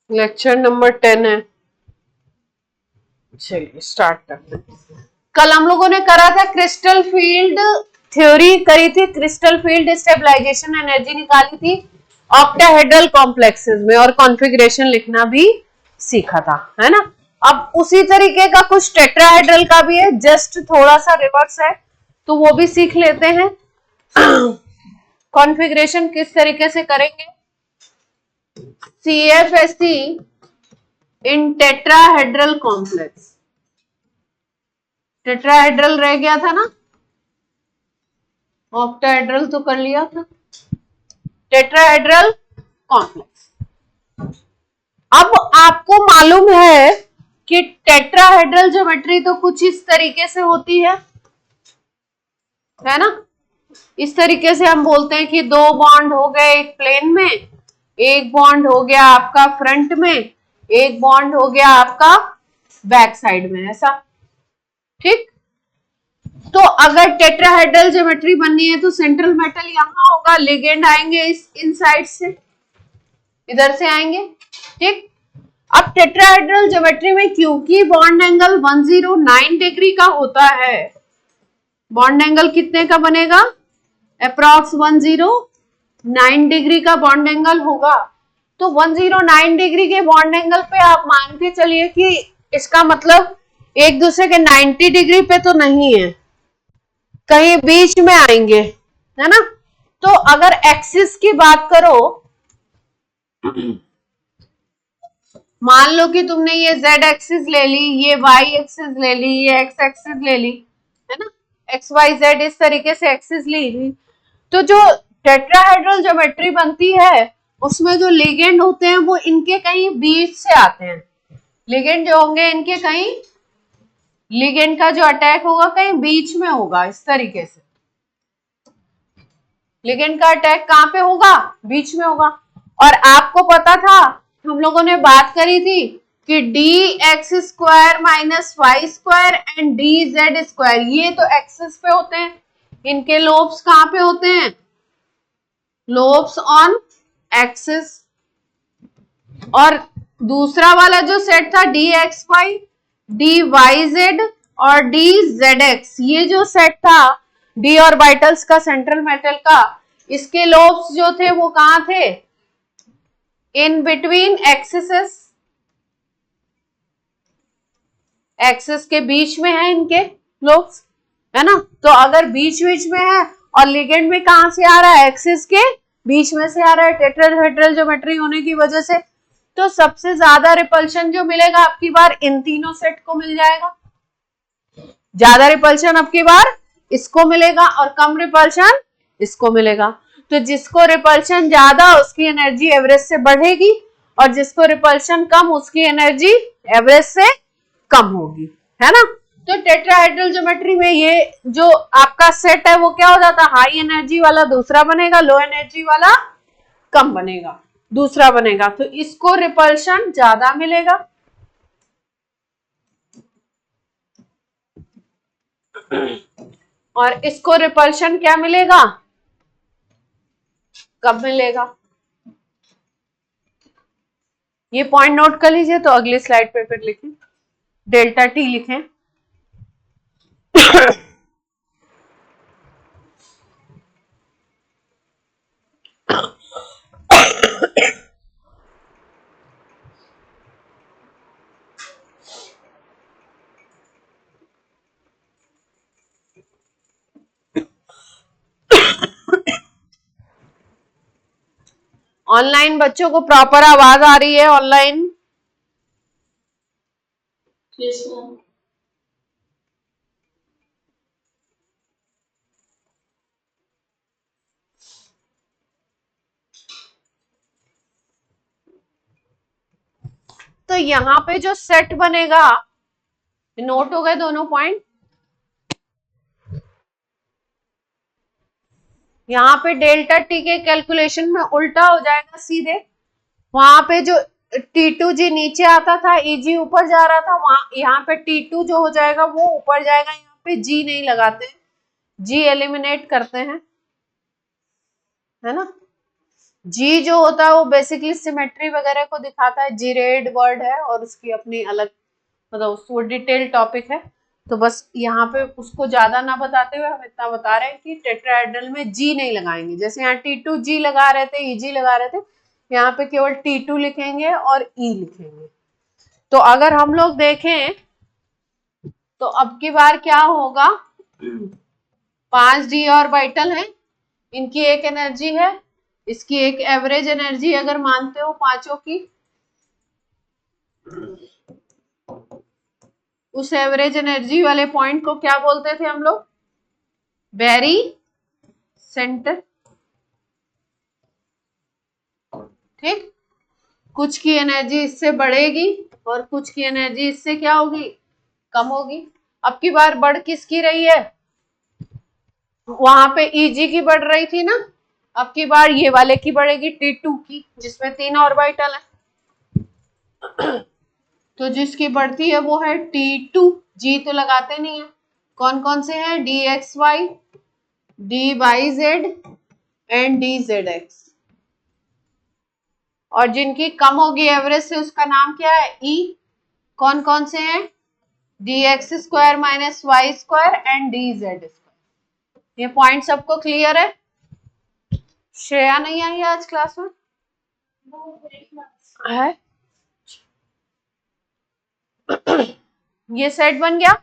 Lecture number 10 है। चलिए start करते हैं। कल हम लोगों ने करा था क्रिस्टल फील्ड थ्योरी करी थी, क्रिस्टल फील्ड स्टेबलाइजेशन एनर्जी निकाली थी ऑक्टाहेड्रल कॉम्प्लेक्सेस में, और कॉन्फ़िगरेशन लिखना भी सीखा था, है ना। अब उसी तरीके का कुछ टेट्राहेड्रल का भी है, जस्ट थोड़ा सा रिवर्स है, तो वो भी सीख लेते हैं। कॉन्फ़िगरेशन किस तरीके से करेंगे? CFSE इन टेट्राहेड्रल कॉम्प्लेक्स, टेट्राहेड्रल रह गया था ना, ऑक्टाहेड्रल तो कर लिया था, टेट्राहेड्रल कॉम्प्लेक्स। अब आपको मालूम है कि टेट्राहेड्रल ज्योमेट्री तो कुछ इस तरीके से होती है ना। इस तरीके से हम बोलते हैं कि दो बॉन्ड हो गए एक प्लेन में, एक बॉन्ड हो गया आपका फ्रंट में, एक बॉन्ड हो गया आपका बैक साइड में, ऐसा, ठीक। तो अगर टेट्राहेड्रल ज्योमेट्री बननी है तो सेंट्रल मेटल यहां होगा, लिगेंड आएंगे इन साइड से, इधर से आएंगे, ठीक। अब टेट्राहेड्रल ज्योमेट्री में क्योंकि बॉन्ड एंगल 109 डिग्री का होता है, बॉन्ड एंगल कितने का बनेगा? अप्रॉक्स 109 डिग्री का बॉन्ड एंगल होगा। तो 109 डिग्री के बॉन्ड एंगल पे आप मान के चलिए कि इसका मतलब एक दूसरे के 90 डिग्री पे तो नहीं है, कहीं बीच में आएंगे, है ना। तो अगर एक्सिस की बात करो, मान लो कि तुमने ये z एक्सिस ले ली, ये y एक्सिस ले ली, ये x एक्सिस ले ली, है ना, x y z इस तरीके से एक्सिस ली, तो जो टेट्राहेड्रल ज्योमेट्री बनती है उसमें जो लिगेंड होते हैं वो इनके कहीं बीच से आते हैं, लिगेंड जो होंगे इनके कहीं, लिगेंड का जो अटैक होगा कहीं बीच में होगा, इस तरीके से लिगेंड का अटैक कहां पे होगा? बीच में होगा। और आपको पता था, हम लोगों ने बात करी थी कि dx² minus Y square and dz², ये तो एक्सिस पे होते हैं, इनके लोब्स कहां पे होते हैं? Lobes on axis. और दूसरा वाला जो सेट था dxy, dyz और dzx, ये जो सेट था d ऑर्बिटल्स का, सेंट्रल मेटल का, इसके लोब्स जो थे वो कहां थे? इन बिटवीन एक्सिसेस, एक्सिस के बीच में है इनके लोब्स, है ना। तो अगर बीच बीच में है और लिगेंड में कहां से आ रहा है? एक्सिस के बीच में से आ रहा है, टेट्राहेड्रल ज्योमेट्री होने की वजह से। तो सबसे ज्यादा रिपल्शन जो मिलेगा आपकी बार इन तीनों सेट को मिल जाएगा, ज्यादा रिपल्शन आपकी बार इसको मिलेगा और कम रिपल्शन इसको मिलेगा। तो जिसको रिपल्शन ज्यादा उसकी एनर्जी एवरेज से बढ़ेगी, और जिसको रिपल्शन कम उसकी एनर्जी एवरेज से कम होगी, है ना। तो टेट्राहेड्रल ज्योमेट्री में ये जो आपका सेट है वो क्या हो जाता है? हाई एनर्जी वाला दूसरा बनेगा, लो एनर्जी वाला कम बनेगा, दूसरा बनेगा। तो इसको रिपल्शन ज्यादा मिलेगा, और इसको रिपल्शन क्या मिलेगा? कब मिलेगा? ये पॉइंट नोट कर लीजिए, तो अगली स्लाइड पे फिर लिखें, डेल्टा टी लिखें। ऑनलाइन बच्चों को प्रॉपर आवाज आ रही है? Online yes ma'am. तो यहाँ पे जो सेट बनेगा, नोट हो गए दोनों पॉइंट। यहाँ पे डेल्टा टी के कैलकुलेशन में उल्टा हो जाएगा सीधे, वहां पे जो T2G नीचे आता था, EG ऊपर जा रहा था, वहां यहाँ पे T2 जो हो जाएगा वो ऊपर जाएगा, यहाँ पे G नहीं लगाते हैं, G एलिमिनेट करते हैं, है ना। जी जो होता है वो बेसिकली सिमेट्री वगैरह को दिखाता है, जीरेड वर्ड है और उसकी अपनी अलग मतलब वो डिटेल टॉपिक है। तो बस यहाँ पे उसको ज्यादा ना बताते हुए हम इतना बता रहे हैं कि टेट्राहेड्रल में जी नहीं लगाएंगे। जैसे यहाँ T2G लगा रहे थे, EG लगा रहे थे, यहाँ पे केवल T2 लिखेंगे और E लिखेंगे। तो अगर हम लोग देखें तो अब की बार क्या होगा, 5d ऑर्बिटल है, इनकी एक एनर्जी है, इसकी एक एवरेज एनर्जी अगर मानते हो पांचों की, उस एवरेज एनर्जी वाले पॉइंट को क्या बोलते थे हम लोग, बैरी सेंटर। ठीक, कुछ की एनर्जी इससे बढ़ेगी और कुछ की एनर्जी इससे क्या होगी, कम होगी। अब की बार बढ़ किसकी रही है, वहां पे EG की बढ़ रही थी ना, अब की बार ये वाले की बढ़ेगी T2 की, जिसमें 3 ऑर्बिटल है। तो जिसकी बढ़ती है वो है T2, G तो लगाते नहीं है। कौन कौन से हैं, DXY, DYZ एंड DZX। और जिनकी कम होगी एवरेज से उसका नाम क्या है, E। कौन कौन से हैं, DX² minus Y² and DZ²। ये पॉइंट सबको क्लियर है। श्रेया नहीं आई आज क्लास में है। ये सेट बन गया,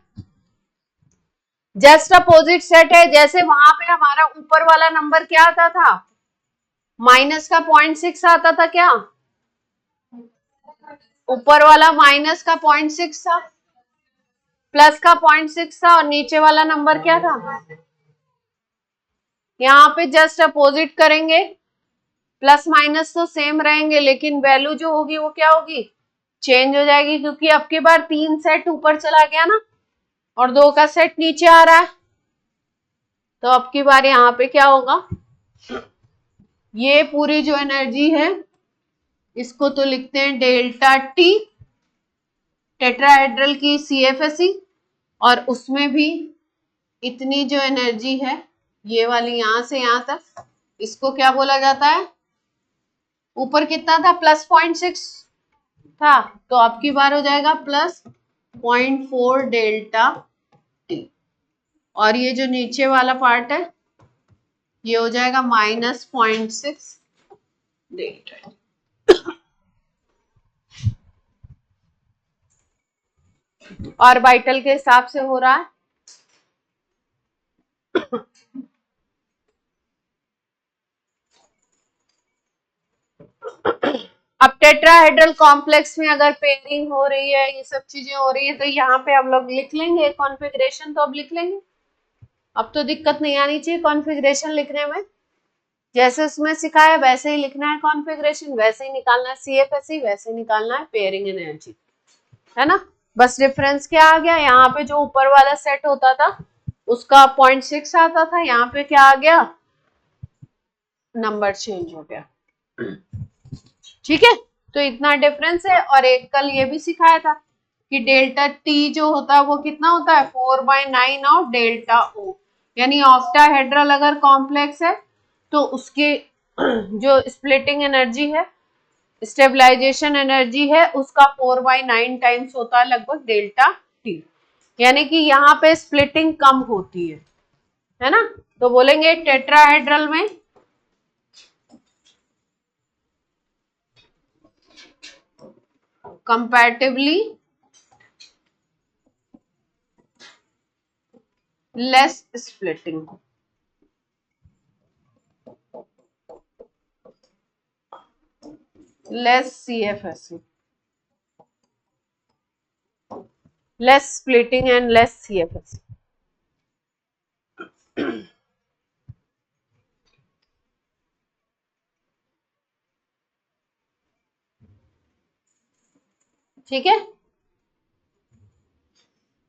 जस्ट अपोजिट सेट है। जैसे वहां पे हमारा ऊपर वाला नंबर क्या आता था, माइनस का 0.6 आता था, क्या ऊपर वाला माइनस का 0.6 था, प्लस का 0.6 था, और नीचे वाला नंबर क्या था, यहाँ पे जस्ट अपोजिट करेंगे, प्लस माइनस तो सेम रहेंगे लेकिन वैल्यू जो होगी वो क्या होगी, चेंज हो जाएगी, क्योंकि अब की बार 3 सेट ऊपर चला गया ना और 2 का सेट नीचे आ रहा है। तो अब की बार यहाँ पे क्या होगा, ये पूरी जो एनर्जी है इसको तो लिखते हैं डेल्टा टी, टेट्राहेड्रल की CFSE, और उसमें भी इतनी जो एनर्जी है ये वाली यहां से यहां तक, इसको क्या बोला जाता है, ऊपर कितना था, प्लस 0.6 था, तो अब की बार हो जाएगा प्लस 0.4 डेल्टा टी, और ये जो नीचे वाला पार्ट है ये हो जाएगा माइनस 0.6 डेल्टा। ऑर्बिटल के हिसाब से हो रहा है। अब टेट्राहेड्रल कॉम्प्लेक्स में अगर पेयरिंग हो रही है, ये सब चीजें हो रही है, तो यहाँ पे हम लोग लिख लेंगे कॉन्फ़िगरेशन, तो अब लिख लेंगे, अब तो दिक्कत नहीं आनी चाहिए कॉन्फ़िगरेशन लिखने में। जैसे उसमें सिखाया वैसे ही लिखना है कॉन्फ़िगरेशन, वैसे ही निकालना है CFSE, वैसे ही निकालना है पेयरिंग एनर्जी, है ना। बस डिफरेंस क्या आ गया, यहाँ पे जो ऊपर वाला सेट होता था उसका 0.6 आता था, यहाँ पे क्या आ गया, नंबर चेंज हो गया। ठीक है, तो इतना डिफरेंस है। और एक कल ये भी सिखाया था कि डेल्टा टी जो होता है वो कितना होता है, 4/9 ऑफ डेल्टा ओ, यानी ऑक्टाहेड्रल अगर कॉम्प्लेक्स है तो उसके जो स्प्लिटिंग एनर्जी है, स्टेबलाइजेशन एनर्जी है, उसका 4/9 टाइम्स होता है लगभग डेल्टा टी, यानी कि यहाँ पे स्प्लिटिंग कम होती है ना। तो बोलेंगे टेट्राहेड्रल में comparatively less splitting, less CFSE, less splitting and less CFSE। ठीक है,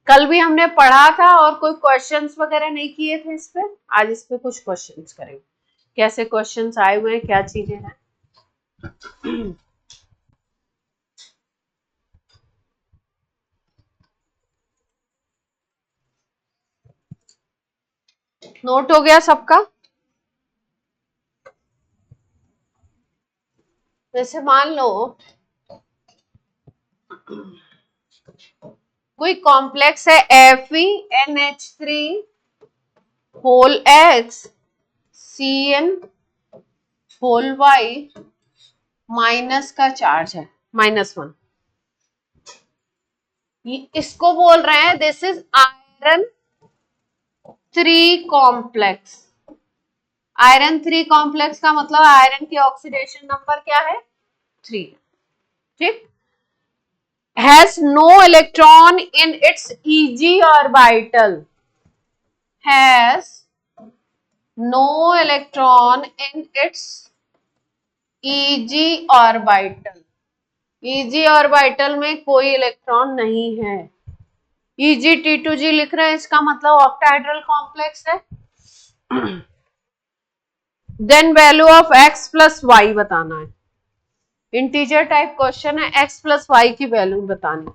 कल भी हमने पढ़ा था और कोई क्वेश्चंस वगैरह नहीं किए थे इस पे, आज इस पे कुछ क्वेश्चंस करेंगे, कैसे क्वेश्चंस आए हुए हैं, क्या चीजें हैं। नोट हो गया सबका, जैसे मान लो कोई कॉम्प्लेक्स है FeNH3 whole X CN whole Y minus का चार्ज है -1। इसको बोल रहे हैं this is iron 3 complex. Iron 3 complex का मतलब आयरन की ऑक्सीडेशन नंबर क्या है 3। ठीक, has no electron in its Eg orbital, has no electron in its Eg orbital, Eg orbital में कोई इलेक्ट्रॉन नहीं है। EgT2G लिख रहे हैं, इसका मतलब ऑक्टाहेड्रल कॉम्प्लेक्स है। Then value of x plus Y बताना है, इंटीजर टाइप क्वेश्चन है, x प्लस वाई की वैल्यू बतानी।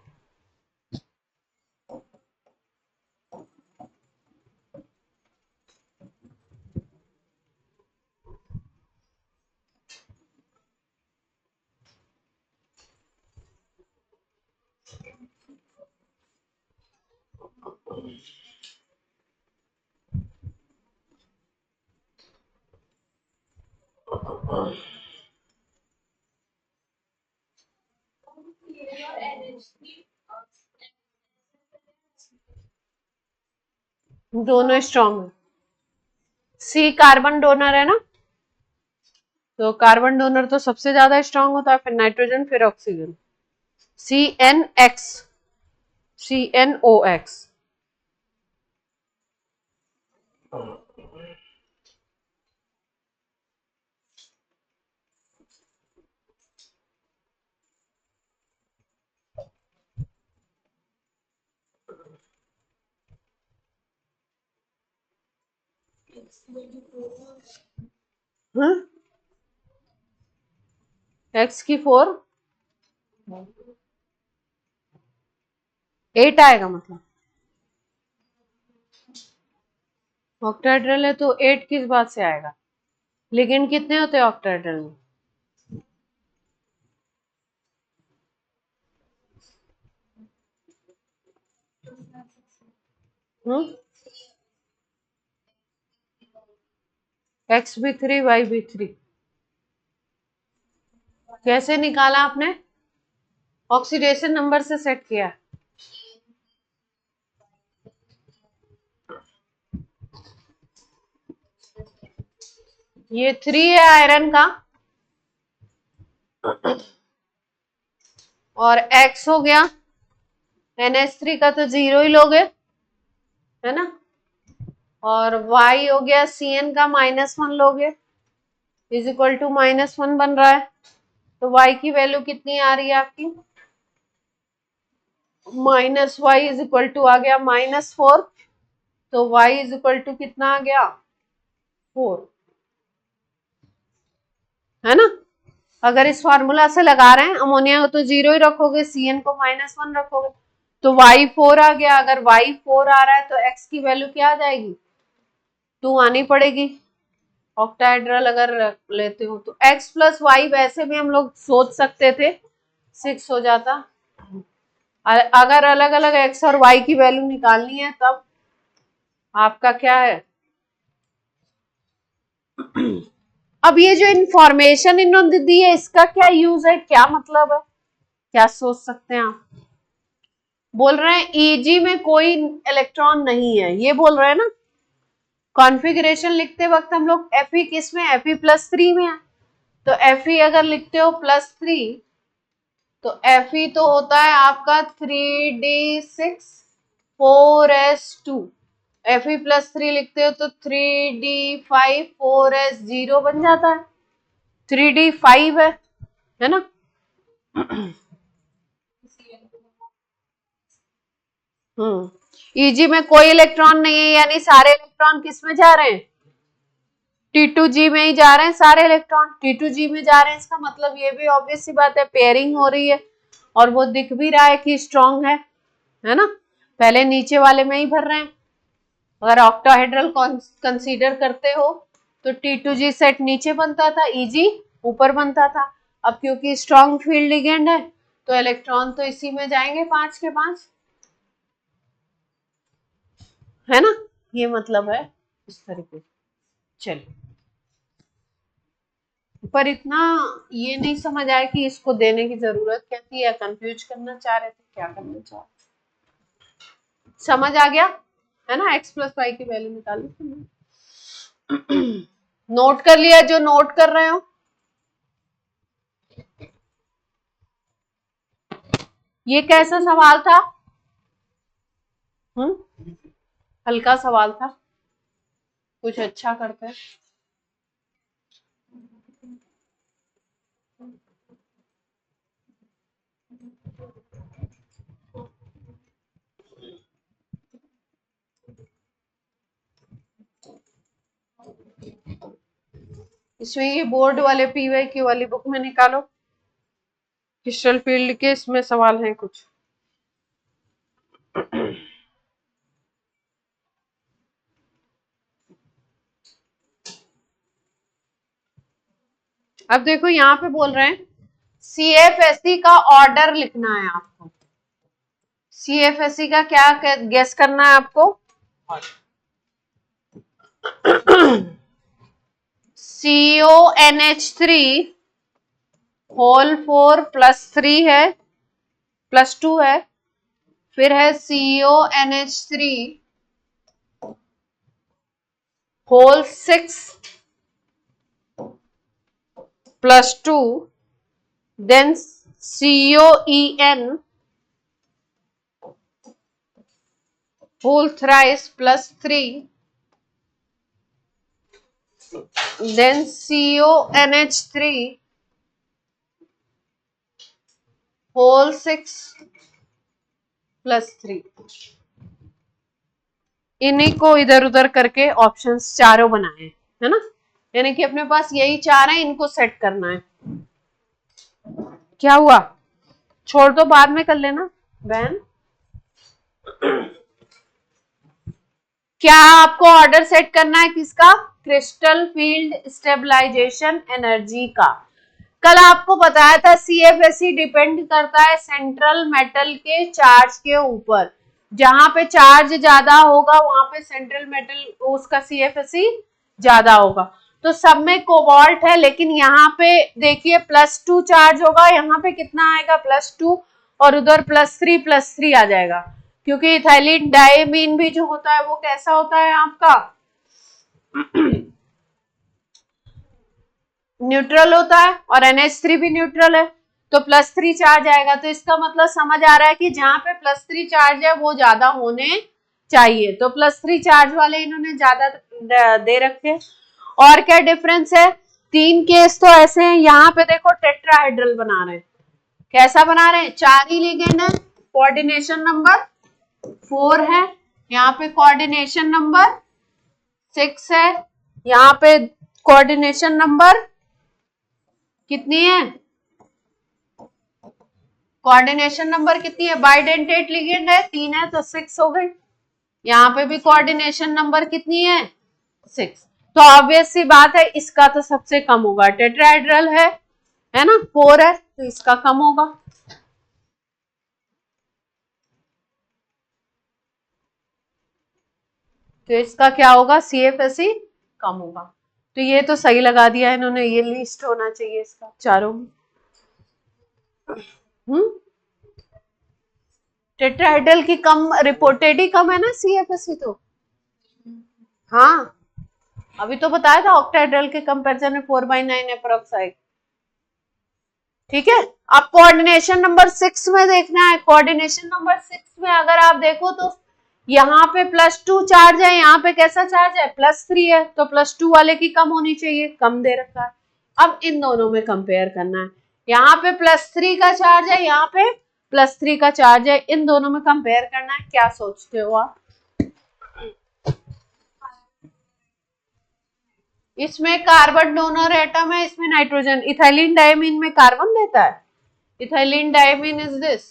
दोनों स्ट्रॉन्ग है। सी कार्बन डोनर है ना, तो कार्बन डोनर तो सबसे ज्यादा स्ट्रांग होता है, फिर नाइट्रोजन, फिर ऑक्सीजन। CNX, CNOX। X की 4 8 आएगा, मतलब ऑक्टाहेड्रल है तो 8 किस बात से आएगा। लिगेंड कितने होते हैं ऑक्टाहेड्रल में, X भी 3 Y भी 3। कैसे निकाला आपने, ऑक्सीडेशन नंबर से सेट किया। ये 3 है आयरन का, और X हो गया NH3 का, तो 0 ही लोगे, है ना, और Y हो गया CN का -1 लोगे, इज इक्वल टू -1 बन रहा है। तो Y की वैल्यू कितनी आ रही है आपकी, -y इज इक्वल टू आ गया -4, तो y इज इक्वल टू कितना आ गया 4, है ना। अगर इस फॉर्मूला से लगा रहे हैं अमोनिया को तो 0 ही रखोगे, CN को -1 रखोगे, तो y 4 आ गया। अगर y 4 आ रहा है तो x की वैल्यू क्या आ जाएगी 2 आनी पड़ेगी। ऑक्टाहेड्रल अगर लेते हो तो x प्लस वाई वैसे भी हम लोग सोच सकते थे 6 हो जाता। अगर अलग अलग x और y की वैल्यू निकालनी है तब आपका क्या है अब ये जो इंफॉर्मेशन इन्होंने दी है इसका क्या यूज है, क्या मतलब है, क्या सोच सकते हैं आप। बोल रहे हैं Eg में कोई इलेक्ट्रॉन नहीं है, ये बोल रहे हैं ना। कॉन्फ़िगरेशन लिखते वक्त हम लोग Fe किस में, Fe+3 में है, तो Fe अगर लिखते हो +3 तो Fe तो होता है आपका 3d6 4s2, Fe+3 लिखते हो तो 3d5 4s0 बन जाता है, 3d5 है ना। Eg में कोई इलेक्ट्रॉन नहीं है, यानी सारे इलेक्ट्रॉन किस में जा रहे हैं T2G में ही जा रहे हैं, सारे इलेक्ट्रॉन T2G में जा रहे हैं। इसका मतलब ये भी ऑब्वियस सी बात है पेयरिंग हो रही है, और वो दिख भी रहा है कि स्ट्रॉन्ग है ना। पहले नीचे वाले में ही भर रहे हैं। अगर ऑक्टाहेड्रल कंसीडर करते हो तो T2G सेट नीचे बनता था, Eg ऊपर बनता था। अब क्योंकि स्ट्रॉन्ग फील्ड लिगेंड है तो इलेक्ट्रॉन तो इसी में जाएंगे 5 के 5, है ना, ये मतलब है इस तरीके से। चलिए, पर इतना ये नहीं समझ आया कि इसको देने की जरूरत क्या थी, या कंफ्यूज करना चाह रहे थे, क्या करना चाह रहे, समझ आ गया है ना। x प्लस वाई की वैल्यू निकालनी थी। नोट कर लिया जो नोट कर रहे हो। ये कैसा सवाल था? हल्का सवाल था, कुछ अच्छा करते हैं। इसमें ये बोर्ड वाले पीवाई की वाली बुक में निकालो, क्रिस्टल फील्ड के इसमें सवाल हैं कुछ। अब देखो यहाँ पे बोल रहे हैं CFSE का ऑर्डर लिखना है आपको। CFSE का क्या गेस करना है आपको? CONH3 होल 4 +3 है, +2 है, फिर है CONH3 whole 6 +2, then COEN whole thrice +3, then CONH3 whole 6 +3। इन्हीं को इधर उधर करके ऑप्शंस चारों बनाए, है ना, यानी कि अपने पास यही चार है, इनको सेट करना है। क्या हुआ, छोड़ दो, बाद में कर लेना बहन। क्या आपको ऑर्डर सेट करना है किसका? क्रिस्टल फील्ड स्टेबलाइजेशन एनर्जी का। कल आपको बताया था CFSE डिपेंड करता है सेंट्रल मेटल के चार्ज के ऊपर, जहां पे चार्ज ज्यादा होगा वहां पे सेंट्रल मेटल उसका CFSE ज्यादा होगा। तो सब में कोबाल्ट है, लेकिन यहाँ पे देखिए +2 चार्ज होगा, यहाँ पे कितना आएगा +2, और उधर +3 आ जाएगा, क्योंकि इथाइलिन डायमीन भी जो होता है वो कैसा होता है आपका न्यूट्रल होता है, और NH3 भी न्यूट्रल है, तो +3 चार्ज आएगा। तो इसका मतलब समझ आ रहा है कि जहां पे +3 चार्ज है वो ज्यादा होने चाहिए, तो +3 चार्ज वाले इन्होंने ज्यादा दे रखे। और क्या डिफरेंस है, 3 केस तो ऐसे हैं, यहाँ पे देखो टेट्राहेड्रल बना रहे हैं, कैसा बना रहे हैं, 4 ही लिगेंड है, कोऑर्डिनेशन नंबर 4 है, यहाँ पे कोऑर्डिनेशन नंबर 6 है, यहाँ पे कोऑर्डिनेशन नंबर कितनी है, कोऑर्डिनेशन नंबर कितनी है, बाइडेंटेट लिगेंड है, 3 है तो 6 हो गई। यहाँ पे भी कोऑर्डिनेशन नंबर कितनी है, 6। तो ऑब्वियस सी बात है इसका तो सबसे कम होगा, टेट्राहेड्रल है ना, 4 है तो इसका कम होगा। तो इसका क्या होगा, CFSE कम होगा। तो ये तो सही लगा दिया इन्होंने, ये लिस्ट होना चाहिए इसका चारों में। टेट्राहेड्रल की कम रिपोर्टेड ही कम है ना CFSE तो। हाँ, अभी तो बताया था ऑक्टाहेड्रल के कंपैरिजन में 4/9 अप्रॉक्स आएगा। ठीक है, अब कोऑर्डिनेशन नंबर 6 में देखना है, कोऑर्डिनेशन नंबर 6 में अगर आप देखो तो यहाँ पे +2 चार्ज है, यहाँ पे कैसा चार्ज है, +3 है, तो +2 वाले की कम होनी चाहिए, कम दे रखा है। अब इन दोनों में कंपेयर करना है, यहाँ पे +3 का चार्ज है, यहाँ पे +3 का चार्ज है, इन दोनों में कंपेयर करना है। क्या सोचते हो आप? इसमें कार्बन डोनर एटम है, इसमें नाइट्रोजन, इथाइलिन डायमीन में कार्बन देता है, ethylene diamine is this,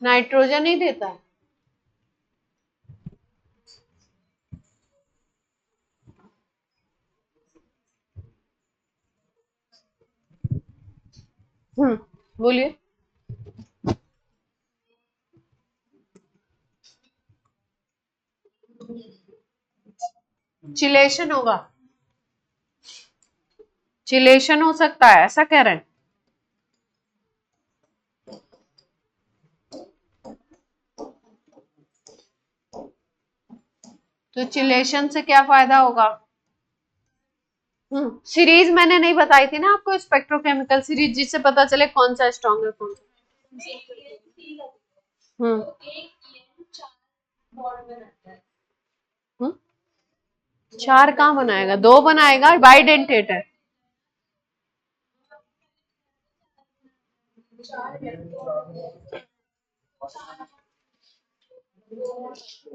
nitrogen ही देता है। बोलिए। चिलेशन होगा, चिलेशन हो सकता है, ऐसा कह रहे हैं। तो चिलेशन से क्या फायदा होगा? सीरीज मैंने नहीं बताई थी ना आपको, स्पेक्ट्रोकेमिकल सीरीज, जिससे पता चले कौन सा स्ट्रॉन्ग है कौन सा। चार कहाँ बनाएगा, दो बनाएगा, बाइडेंटेट है।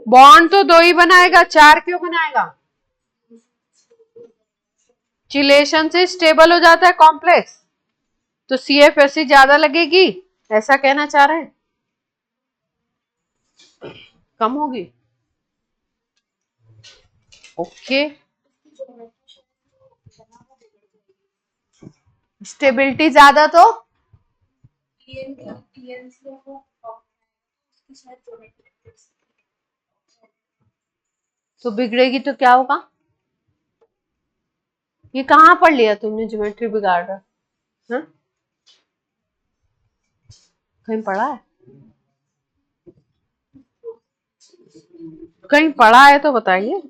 बॉन्ड तो दो ही बनाएगा, चार क्यों बनाएगा? चिलेशन से स्टेबल हो जाता है कॉम्प्लेक्स, तो CFSE ज्यादा लगेगी, ऐसा कहना चाह रहे हैं। कम होगी, ओके। स्टेबिलिटी ज्यादा तो बिगड़ेगी तो क्या होगा? ये कहाँ पढ़ लिया तुमने ज्योमेट्री बिगाड़ रहा? हाँ? कहीं पढ़ा है? कहीं पढ़ा है तो बताइए।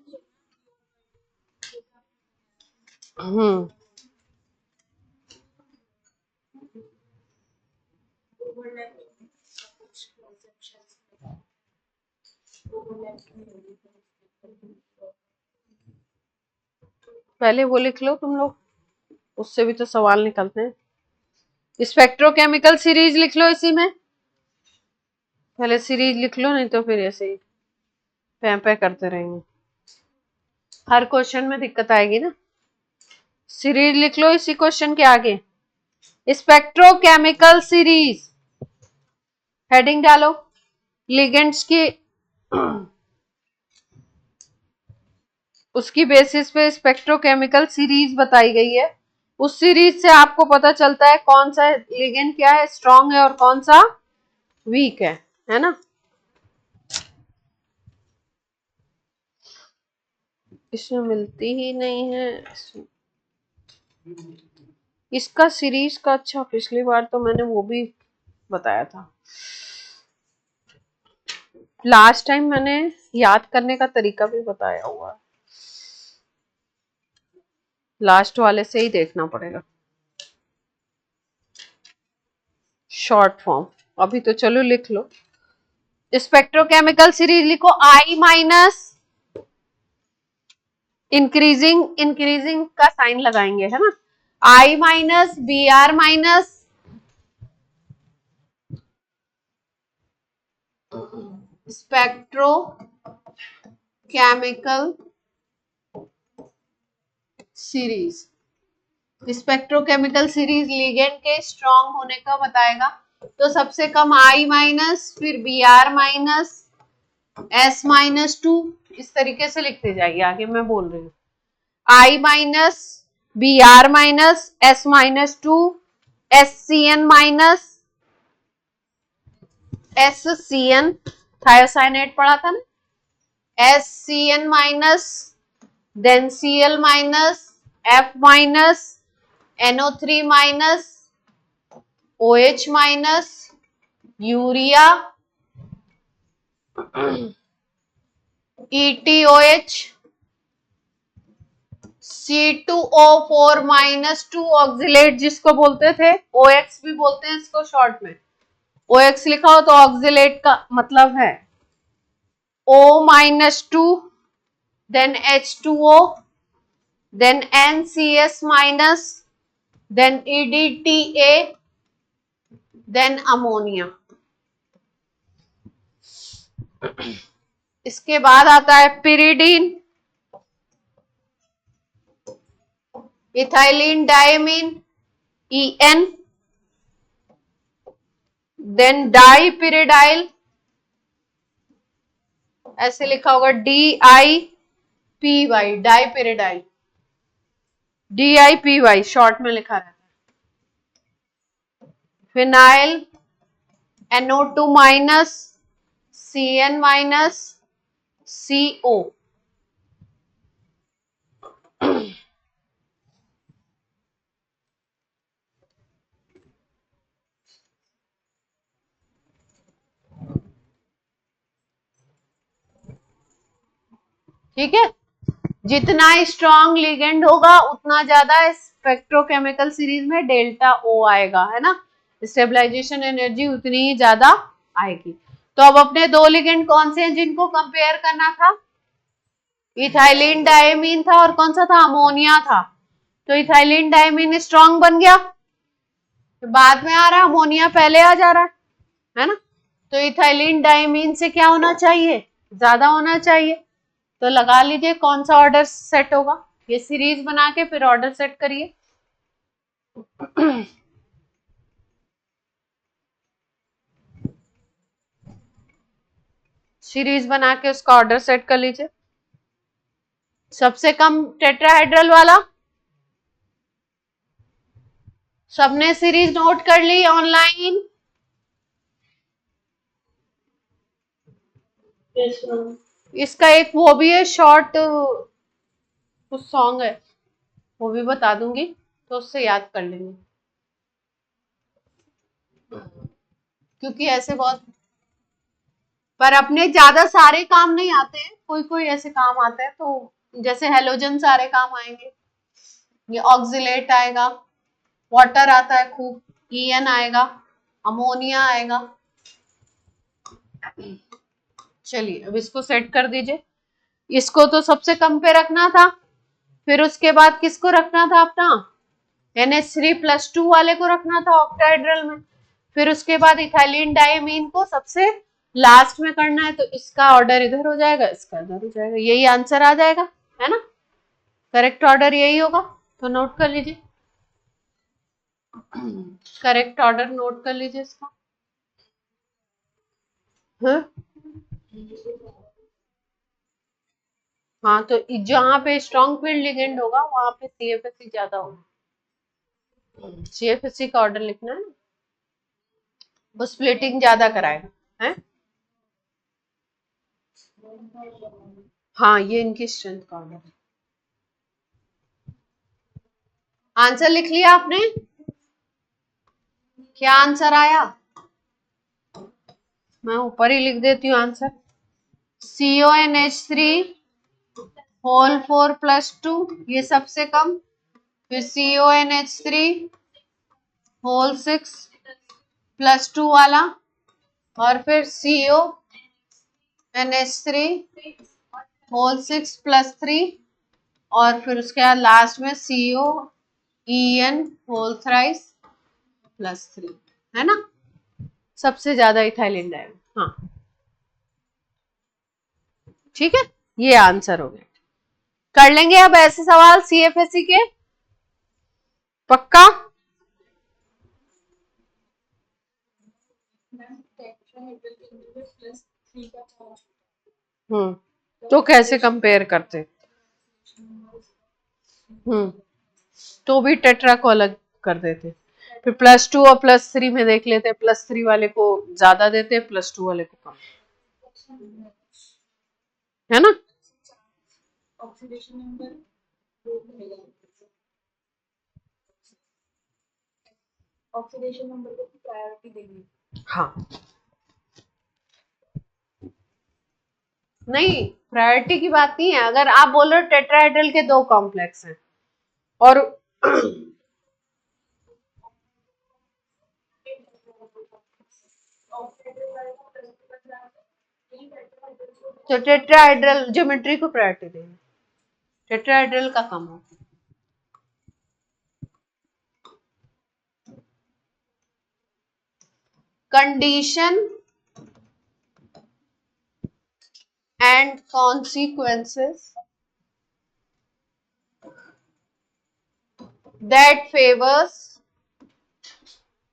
पहले वो लिख लो तुम लोग, उससे भी तो सवाल निकलते हैं। स्पेक्ट्रोकेमिकल सीरीज लिख लो इसी में, पहले सीरीज लिख लो, नहीं तो फिर ऐसे ही पैं करते रहेंगे, हर क्वेश्चन में दिक्कत आएगी ना। सीरीज लिख लो इसी क्वेश्चन के आगे, स्पेक्ट्रोकेमिकल सीरीज, हेडिंग डालो। लिगेंड्स की उसकी बेसिस पे स्पेक्ट्रोकेमिकल सीरीज बताई गई है, उस सीरीज से आपको पता चलता है कौन सा लिगेंड क्या है, स्ट्रॉन्ग है और कौन सा वीक है ना। इसमें मिलती ही नहीं है इसका सीरीज का। अच्छा, पिछली बार तो मैंने वो भी बताया था, लास्ट टाइम मैंने याद करने का तरीका भी बताया हुआ है, लास्ट वाले से ही देखना पड़ेगा शॉर्ट फॉर्म। अभी तो चलो लिख लो, स्पेक्ट्रोकेमिकल सीरीज लिखो, I माइनस, इंक्रीजिंग का साइन लगाएंगे है ना, I minus BR minus spectrochemical series. Spectrochemical series ligand के स्ट्रॉन्ग होने का बताएगा, तो सबसे कम I माइनस, फिर BR माइनस, S माइनस 2, इस तरीके से लिखते जाइए, आगे मैं बोल रही हूँ। I minus, BR minus, S minus 2, SCN minus, SCN thiocyanate पढ़ा था ना, SCN minus, then Cl minus, F minus, NO3 minus, OH minus, urea, ETOH, C2O4 minus 2 oxalate जिसको बोलते थे, OX भी बोलते हैं इसको शॉर्ट में, OX लिखा हो तो ऑक्सिलेट का मतलब है O minus 2, then H2O, then NCS minus, then EDTA, then ammonia. इसके बाद आता है pyridine, ethylene diamine EN, then dipyridyl, ऐसे लिखा होगा DIPY, डाइपिरिडाइल, DIPY शॉर्ट में लिखा रहता है। Phenyl NO2 minus CN minus CO। ठीक है, जितना स्ट्रॉन्ग लिगेंड होगा उतना ज्यादा स्पेक्ट्रोकेमिकल सीरीज में डेल्टा O आएगा, है ना, स्टेबलाइजेशन एनर्जी उतनी ही ज्यादा आएगी। तो अब अपने दो लिगेंड कौन से हैं जिनको कंपेयर करना था? इथाइलिन डायमीन था और कौन सा था? अमोनिया था। तो इथाइलिन डायमीन स्ट्रॉन्ग बन गया, तो बाद में आ रहा है, अमोनिया पहले आ जा रहा है ना। तो इथाइलिन डायमीन से क्या होना चाहिए? ज्यादा होना चाहिए। तो लगा लीजिए कौन सा ऑर्डर सेट होगा, ये सीरीज बना के फिर ऑर्डर सेट करिए। सीरीज बना के उसका ऑर्डर सेट कर लीजिए। सबसे कम टेट्राहेड्रल वाला, सबने सीरीज नोट कर ली ऑनलाइन? इसका एक वो भी है शॉर्ट कुछ सॉन्ग है, वो भी बता दूंगी, तो उससे याद कर लेंगे, क्योंकि ऐसे बहुत, पर अपने ज्यादा सारे काम नहीं आते हैं, कोई कोई ऐसे काम आता है। तो जैसे हेलोजन सारे काम आएंगे, ये ऑक्सिलेट आएगा, वाटर आता है खूब, EN आएगा, अमोनिया आएगा। चलिए अब इसको सेट कर दीजिए। इसको तो सबसे कम पे रखना था, फिर उसके बाद किसको रखना था? अपना NH3+2 वाले को रखना था ऑक्टाहेड्रल में, फिर उसके बाद इथाइलिन डायमीन को सबसे लास्ट में करना है। तो इसका ऑर्डर इधर हो जाएगा, इसका इधर हो जाएगा, यही आंसर आ जाएगा, है ना। करेक्ट ऑर्डर यही होगा, तो नोट कर लीजिए, करेक्ट ऑर्डर नोट कर लीजिए इसका। हाँ हाँ, तो जहां पे स्ट्रॉन्ग फील्ड लिगेंड होगा वहां पे CFSE ज्यादा होगा। CFSE का ऑर्डर लिखना है, वो स्प्लिटिंग ज्यादा कराएगा, है। हाँ, ये इनकी स्ट्रेंथ का ऑर्डर है। आंसर लिख लिया आपने? क्या आंसर आया? मैं ऊपर ही लिख देती हूँ आंसर। CONH3 होल 4+2, ये सबसे कम, फिर CONH3 होल 6+2 वाला, और फिर CONH3 होल 6+3, और फिर उसके बाद लास्ट में COEN होल थ्राइस +3, है ना। सबसे ज्यादा इथाइलिन डायमीन, हाँ ठीक है, ये आंसर हो गया। कर लेंगे अब ऐसे सवाल CFSE के, पक्का? तो कैसे कंपेयर करते? तो भी टेट्रा को अलग कर देते, फिर +2 और +3 में देख लेते, +3 वाले को ज्यादा देते, +2 वाले को कम, है ना। ऑक्सीडेशन नंबर को प्रायोरिटी देंगे। हाँ, नहीं प्रायोरिटी की बात नहीं है, अगर आप बोल रहे हो टेट्राहेड्रल के 2 कॉम्प्लेक्स हैं और तो टेट्राहेड्रल ज्योमेट्री को प्रायोरिटी देंगे, टेट्राहेड्रल का कम हो। Condition and consequences that favours,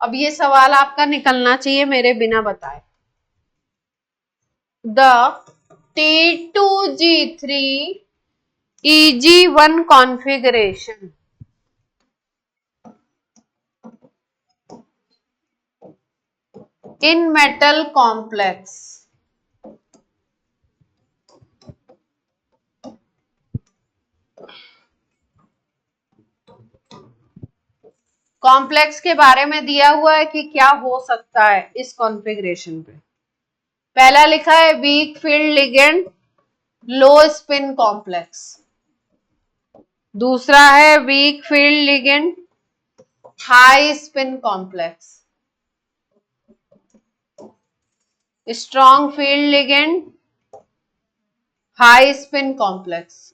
अब ये सवाल आपका निकलना चाहिए मेरे बिना बताए। The T2G3 EG1 configuration in metal complex, complex के बारे में दिया हुआ है कि क्या हो सकता है इस कॉन्फ़िगरेशन पे। पहला लिखा है वीक फील्ड लिगेंड लो स्पिन कॉम्प्लेक्स, दूसरा है weak field ligand high spin complex, strong field ligand high spin complex,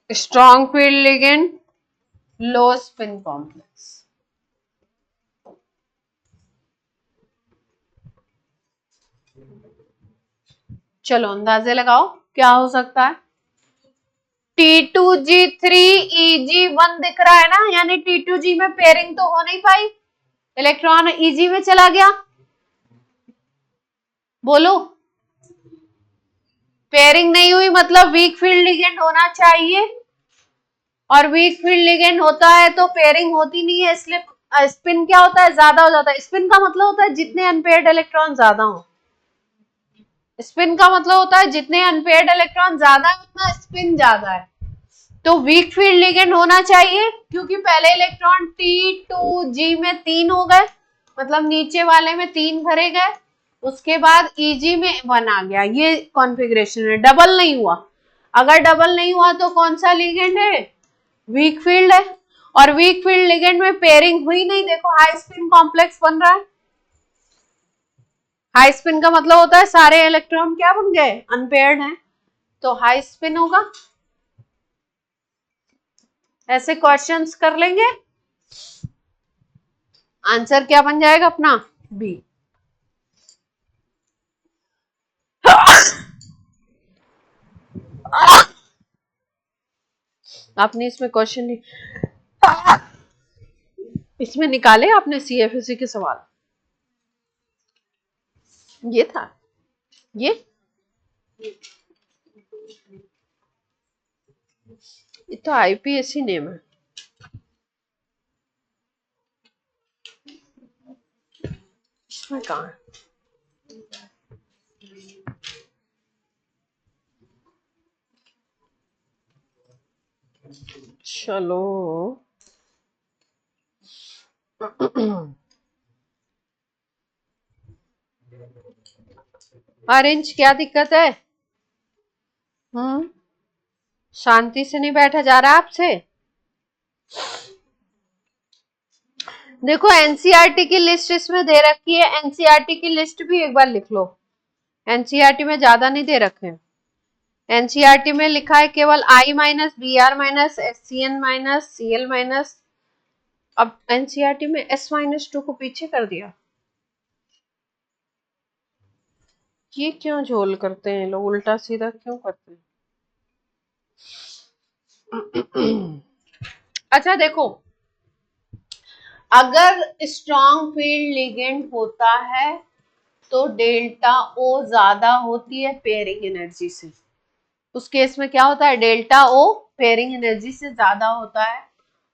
strong field ligand लो स्पिन कॉम्प्लेक्स। चलो अंदाजे लगाओ क्या हो सकता है। T2G3EG1 दिख रहा है ना, यानी T2G में पेयरिंग तो हो नहीं पाई, इलेक्ट्रॉन EG में चला गया। बोलो, पेयरिंग नहीं हुई मतलब वीक फील्ड लिगेंड होना चाहिए, और वीक फील्ड लिगेंड होता है तो पेयरिंग होती नहीं है, इसलिए स्पिन क्या होता है, ज्यादा हो जाता है। स्पिन का मतलब होता है जितने अनपेयर्ड इलेक्ट्रॉन ज्यादा हो, स्पिन का मतलब होता है जितने अनपेयर्ड इलेक्ट्रॉन ज्यादा है उतना स्पिन ज्यादा है। तो वीक फील्ड लिगेंड होना चाहिए, क्योंकि पहले इलेक्ट्रॉन T2G में 3 हो गए, मतलब नीचे वाले में 3 भरे गए, उसके बाद EG में 1 आ गया। ये कॉन्फ़िगरेशन है, डबल नहीं हुआ। अगर डबल नहीं हुआ तो कौन सा लिगेंड है, वीक फील्ड है। और वीक फील्ड लिगेंड में पेयरिंग हुई नहीं, देखो हाई स्पिन कॉम्प्लेक्स बन रहा है। हाई स्पिन का मतलब होता है सारे इलेक्ट्रॉन क्या बन गए, अनपेयर्ड हैं, तो हाई स्पिन होगा। ऐसे क्वेश्चंस कर लेंगे, आंसर क्या बन जाएगा अपना, बी। आपने इसमें क्वेश्चन नहीं, इसमें निकाले आपने CFSE के सवाल, ये था ये तो IPSC नेम है। इसमें कहाँ है, चलो ऑरेंज क्या दिक्कत है, शांति से नहीं बैठा जा रहा आपसे। देखो NCERT की लिस्ट इसमें दे रखी है, NCERT की लिस्ट भी एक बार लिख लो। NCERT में ज्यादा नहीं दे रखे हैं, NCERT में लिखा है केवल I minus BR minus SCN minus CL minus. अब NCERT में S-2 को पीछे कर दिया, ये क्यों झोल करते हैं लोग, उल्टा सीधा क्यों करते हैं। अच्छा देखो, अगर स्ट्रॉन्ग फील्ड लिगेंड होता है तो डेल्टा O ज्यादा होती है पेयरिंग एनर्जी से। उस केस में क्या होता है, डेल्टा O पेयरिंग एनर्जी से ज्यादा होता है,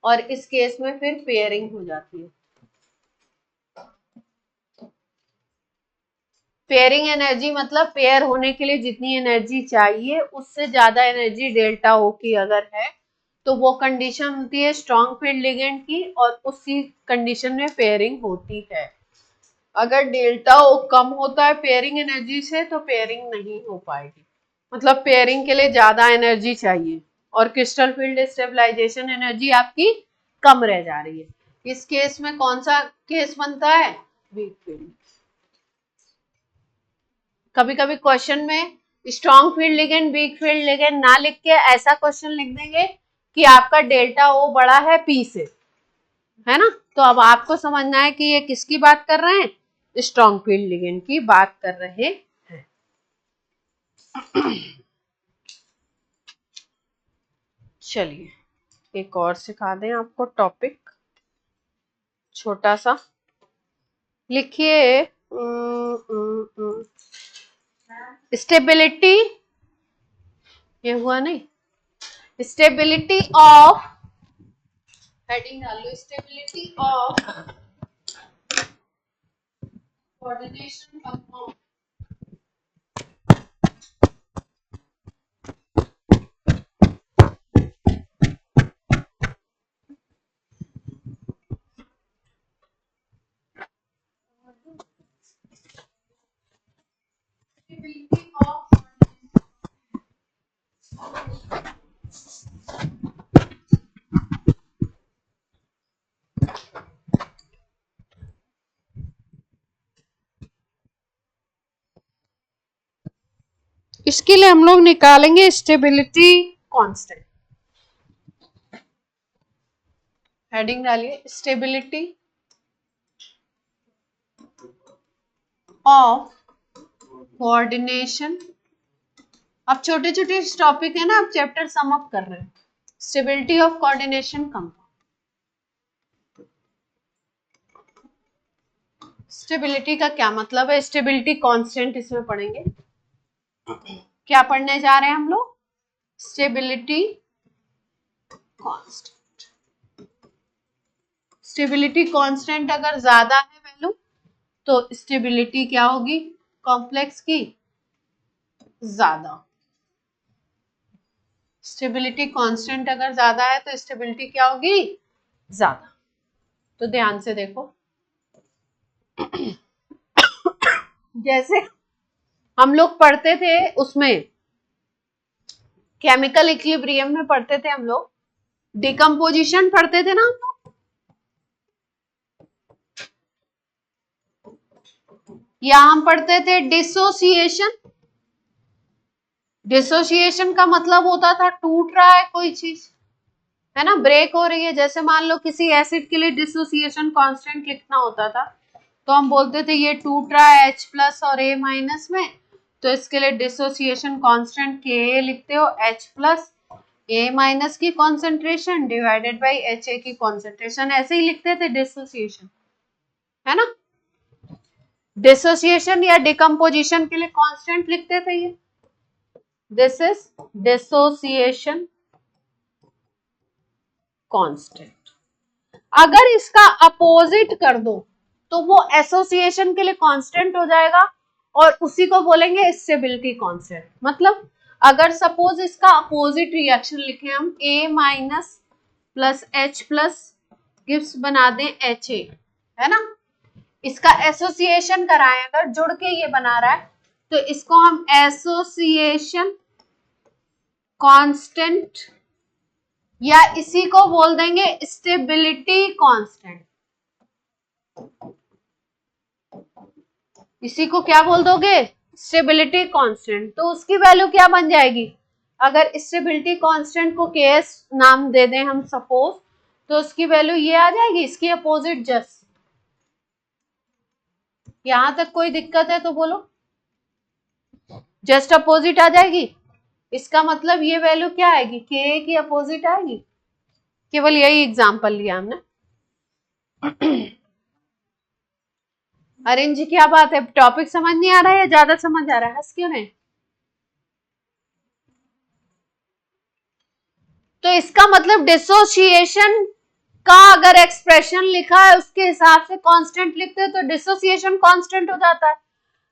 और इस केस में फिर पेयरिंग हो जाती है। पेयरिंग एनर्जी मतलब पेयर होने के लिए जितनी एनर्जी चाहिए उससे ज्यादा एनर्जी डेल्टा O की अगर है तो वो कंडीशन होती है स्ट्रॉन्ग फील्ड लिगेंड की, और उसी कंडीशन में पेयरिंग होती है। अगर डेल्टा O कम होता है पेयरिंग एनर्जी से तो पेयरिंग नहीं हो पाएगी, मतलब पेयरिंग के लिए ज्यादा एनर्जी चाहिए, और क्रिस्टल फील्ड स्टेबलाइजेशन एनर्जी आपकी कम रह जा रही है। इस केस में कौन सा केस बनता है, वीक फील्ड। कभी कभी क्वेश्चन में strong field ligand weak field ligand ना लिख के ऐसा क्वेश्चन लिख देंगे कि आपका डेल्टा O बड़ा है P से, है ना। तो अब आपको समझना है कि ये किसकी बात कर रहे हैं, स्ट्रॉन्ग फील्ड लिगेंड की बात कर रहे हैं। चलिए एक और सिखा दें आपको टॉपिक, छोटा सा लिखिए, स्टेबिलिटी, ये हुआ नहीं, स्टेबिलिटी ऑफ, हेडिंग डाल लो, स्टेबिलिटी ऑफ कोऑर्डिनेशन कंपाउंड इसके लिए हम लोग निकालेंगे स्टेबिलिटी कांस्टेंट। हेडिंग डालिए स्टेबिलिटी ऑफ कोऑर्डिनेशन। अब छोटे छोटे टॉपिक है ना, अब चैप्टर सम अप कर रहे हैं। Stability of coordination compound. Stability का क्या मतलब है? स्टेबिलिटी कांस्टेंट इसमें पढ़ेंगे। क्या पढ़ने जा रहे हैं हम लोग? Stability constant. स्टेबिलिटी कांस्टेंट अगर ज्यादा है वैल्यू तो स्टेबिलिटी क्या होगी? कॉम्प्लेक्स की ज्यादा। स्टेबिलिटी कांस्टेंट अगर ज्यादा है तो स्टेबिलिटी क्या होगी? ज्यादा। तो ध्यान से देखो, जैसे हम लोग पढ़ते थे उसमें केमिकल इक्विलिब्रियम में पढ़ते थे हम लोग, डिकम्पोजिशन पढ़ते थे ना हम लोग। या हम पढ़ते थे डिसोसिएशन। डिसोसिएशन का मतलब होता था टूट रहा है कोई चीज, है ना, ब्रेक हो रही है। जैसे मान लो किसी एसिड के लिए डिसोसिएशन कांस्टेंट लिखना होता था तो हम बोलते थे ये टूट रहा है H प्लस और A माइनस में, तो इसके लिए डिसोसिएशन कांस्टेंट Ka लिखते हो, H प्लस A माइनस की कॉन्सेंट्रेशन डिवाइडेड बाई HA की कॉन्सेंट्रेशन, ऐसे ही लिखते थे डिसोसिएशन, है ना। डिसोसिएशन या डिकम्पोजिशन के लिए कांस्टेंट लिखते थे ये, दिस इज डिसोसिएशन कांस्टेंट। अगर इसका अपोजिट कर दो तो वो एसोसिएशन के लिए कांस्टेंट हो जाएगा और उसी को बोलेंगे स्टेबिलिटी कांस्टेंट। मतलब अगर सपोज इसका अपोजिट रिएक्शन लिखे हम A minus plus H plus gives बना दें HA, है ना, इसका एसोसिएशन कराएं, अगर जुड़ के ये बना रहा है तो इसको हम एसोसिएशन कांस्टेंट या इसी को बोल देंगे स्टेबिलिटी कांस्टेंट। इसी को क्या बोल दोगे? Stability constant. तो उसकी वैल्यू क्या बन जाएगी? अगर स्टेबिलिटी कांस्टेंट को Ks नाम दे दें हम सपोज, तो उसकी वैल्यू ये आ जाएगी, इसकी अपोजिट जस्ट। यहां तक कोई दिक्कत है तो बोलो, जस्ट अपोजिट आ जाएगी। इसका मतलब ये वैल्यू क्या आएगी? Ka की अपोजिट आएगी। केवल यही एग्जांपल लिया हमने। अरेंज जी क्या बात है, टॉपिक समझ नहीं आ रहा है या ज्यादा समझ आ रहा है? हंस क्यों नहीं? तो इसका मतलब डिसोसिएशन का अगर एक्सप्रेशन लिखा है उसके हिसाब से कांस्टेंट लिखते हैं तो डिसोसिएशन कांस्टेंट हो जाता है।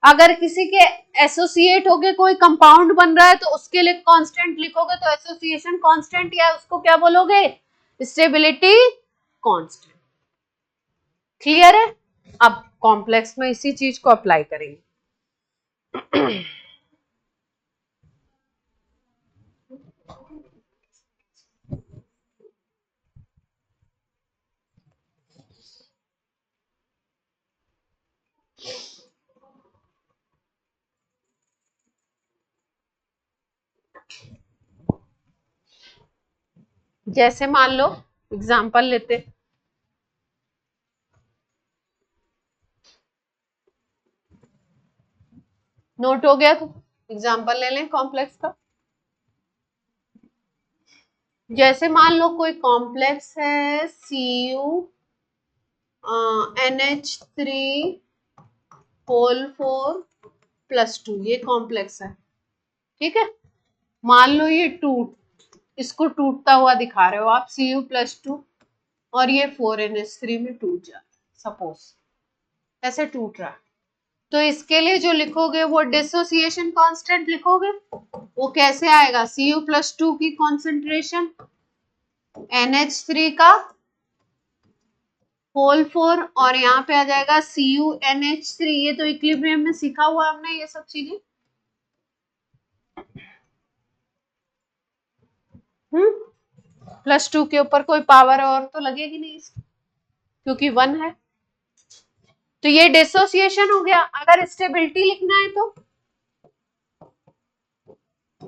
अगर किसी के एसोसिएट होके कोई कंपाउंड बन रहा है तो उसके लिए कांस्टेंट लिखोगे तो एसोसिएशन कांस्टेंट, या उसको क्या बोलोगे? Stability constant. क्लियर है? अब कॉम्प्लेक्स में इसी चीज को अप्लाई करेंगे। जैसे मान लो एग्जांपल लेते, नोट हो गया तो एग्जांपल ले लें कॉम्प्लेक्स का। जैसे मान लो कोई कॉम्प्लेक्स है Cu NH3 होल 4 प्लस 2, ये कॉम्प्लेक्स है, ठीक है। मान लो ये इसको टूटता हुआ दिखा रहे हो आप, Cu प्लस 2 और ये 4NH3 में टूट जा रहा है, सपोज ऐसे टूट रहा है। तो इसके लिए जो लिखोगे वो डिसोसिएशन कांस्टेंट लिखोगे, वो कैसे आएगा, Cu+2 की कॉन्सेंट्रेशन NH3 का होल 4 और यहाँ पे आ जाएगा CuNH3। ये तो इक्विलिब्रियम में सीखा हुआ हमने ये सब चीजें। +2 के ऊपर कोई पावर और तो लगेगी नहीं क्योंकि 1 है। तो ये डिसोसिएशन हो गया। अगर स्टेबिलिटी लिखना है तो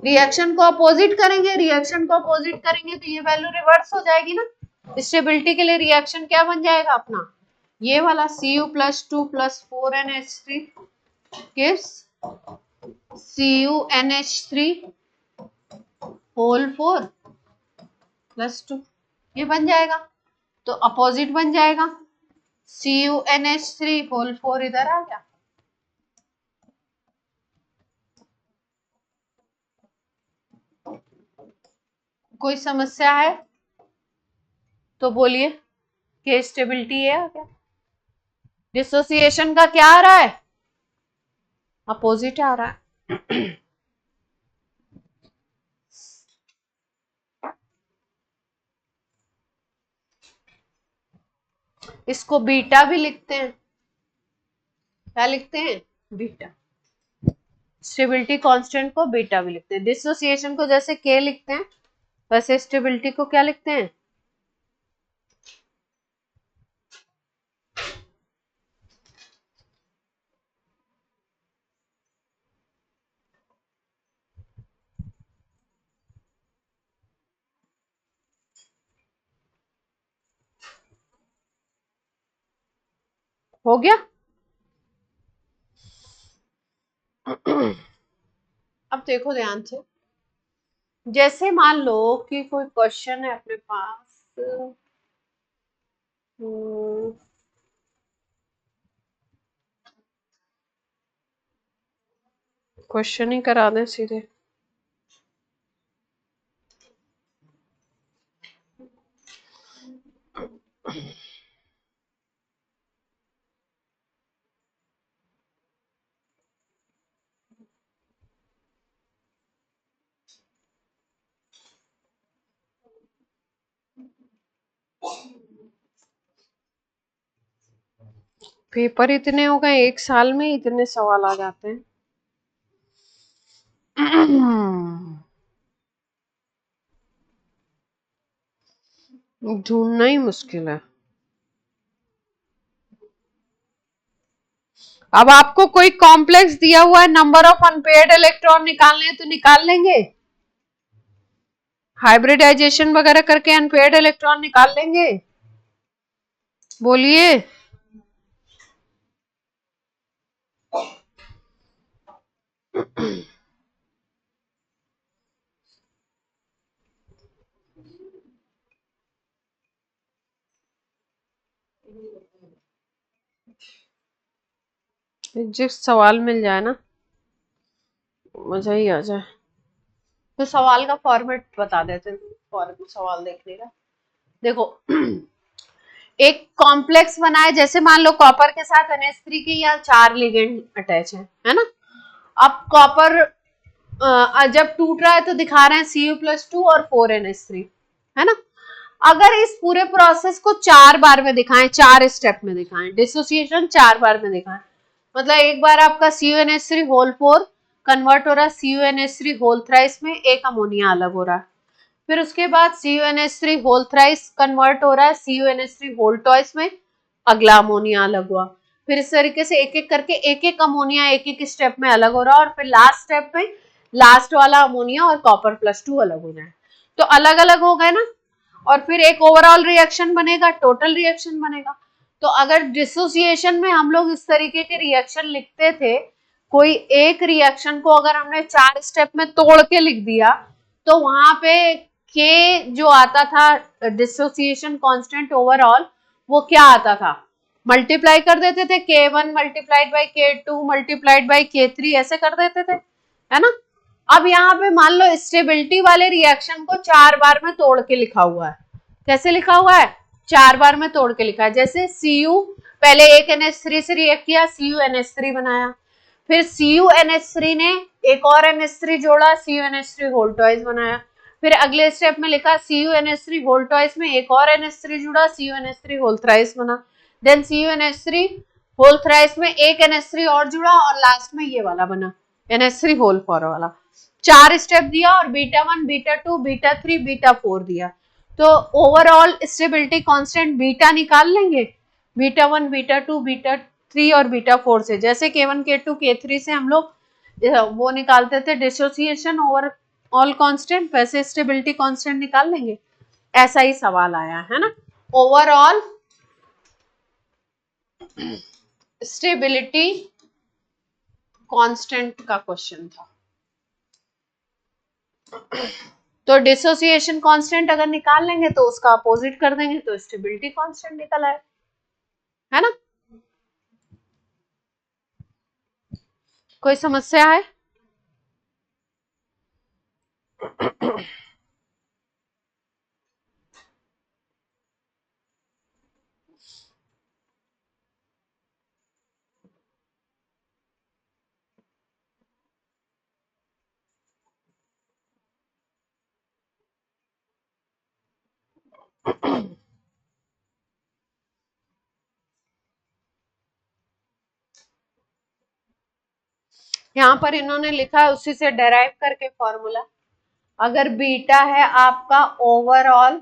रिएक्शन को अपोजिट करेंगे, रिएक्शन को अपोजिट करेंगे तो ये वैल्यू रिवर्स हो जाएगी ना। स्टेबिलिटी के लिए रिएक्शन क्या बन जाएगा अपना, ये वाला Cu+2 + 4NH3 gives CuNH3 whole 4 + 2, ये बन जाएगा। तो अपोजिट बन जाएगा, CuNH3 होल 4 इधर आ गया। कोई समस्या है तो बोलिए कि स्टेबिलिटी है क्या। डिसोसिएशन का क्या आ रहा है, अपोजिट आ रहा है। इसको बीटा भी लिखते हैं, क्या लिखते हैं, बीटा। स्टेबिलिटी कांस्टेंट को बीटा भी लिखते हैं। डिसोसिएशन को जैसे के लिखते हैं वैसे स्टेबिलिटी को क्या लिखते हैं, हो गया। अब देखो ध्यान से, जैसे मान लो कि कोई क्वेश्चन है अपने पास, क्वेश्चन ही करा दें सीधे। पेपर इतने हो गए, एक साल में इतने सवाल आ जाते हैं। ढूंढना ही मुश्किल है। अब आपको कोई कॉम्प्लेक्स दिया हुआ है, नंबर ऑफ अनपेयर्ड इलेक्ट्रॉन निकालने हैं तो निकाल लेंगे, हाइब्रिडाइजेशन वगैरह करके अनपेयर्ड इलेक्ट्रॉन निकाल लेंगे, बोलिए। जिस सवाल मिल जाए ना मजा ही आ जाए। तो सवाल का फॉर्मेट बता देते हैं, सवाल देखने का। देखो एक कॉम्प्लेक्स बना है, जैसे मान लो कॉपर के साथ NH3 के या 4 लिगेंड अटैच है ना। अब कॉपर जब टूट रहा है तो दिखा रहे हैं Cu+2 और 4NH3, है ना। अगर इस पूरे प्रोसेस को 4 बार में दिखाएं, 4 स्टेप में दिखाएं, डिसोसिएशन 4 बार में दिखाएं, मतलब एक बार आपका CuNH3 होल 4 कन्वर्ट हो रहा है CuNH3 होल थ्राइस में, एक अमोनिया अलग हो रहा है। फिर उसके बाद CuNH3 होल थ्राइस कन्वर्ट हो रहा है CuNH3 होल टॉइस में, अगला अमोनिया अलग हुआ। फिर इस तरीके से एक एक करके एक एक अमोनिया एक एक स्टेप में अलग हो रहा है, और फिर लास्ट स्टेप में लास्ट वाला अमोनिया और Copper+2 अलग हो जाए। तो अलग अलग हो गए ना, और फिर एक ओवरऑल रिएक्शन बनेगा, टोटल रिएक्शन बनेगा। तो अगर डिसोसिएशन में हम लोग इस तरीके के रिएक्शन लिखते थे, कोई एक रिएक्शन को अगर हमने 4 स्टेप में तोड़ के लिख दिया तो वहां पे के जो आता था डिसोसिएशन कांस्टेंट ओवरऑल, वो क्या आता था, मल्टीप्लाई कर देते थे, K1 multiplied by K2 multiplied by K3 ऐसे कर देते थे, है ना। अब यहाँ पे मान लो स्टेबिलिटी वाले रिएक्शन को 4 बार में तोड़ के लिखा हुआ है। कैसे लिखा हुआ है, 4 बार में तोड़ के लिखा है। जैसे Cu पहले एक NH3 से रिएक्ट किया, CuNH3 बनाया, फिर CuNH3 ने एक और NH3 जोड़ा, CuNH3 होल ट्वाइस बनाया, फिर अगले स्टेप में लिखा CuNH3 होल ट्वाइस में एक और NH3 जुड़ा, CuNH3 होल थ्राइस बना, देन CuNH3 होल थ्राइस में एक NH3 और जुड़ा और लास्ट में ये वाला बना NH3 होल 4 वाला। 4 स्टेप दिया और बीटा 1, बीटा 2, बीटा 3, बीटा 4 दिया। तो ओवरऑल स्टेबिलिटी कांस्टेंट बीटा निकाल लेंगे, बीटा 1, बीटा 2, बीटा 3 और बीटा 4 से, जैसे K1, K2, K3 से हम लोग वो निकालते थे डिसोसिएशन ओवर ऑल कांस्टेंट, वैसे स्टेबिलिटी कांस्टेंट निकाल लेंगे। ऐसा ही सवाल आया है ना, ओवरऑल स्टेबिलिटी कांस्टेंट का क्वेश्चन था। तो डिसोसिएशन कांस्टेंट अगर निकाल लेंगे तो उसका अपोजिट कर देंगे तो स्टेबिलिटी कांस्टेंट निकल आए, है ना। कोई समस्या है? यहां पर इन्होंने लिखा है उसी से डेराइव करके फॉर्मूला, अगर बीटा है आपका ओवरऑल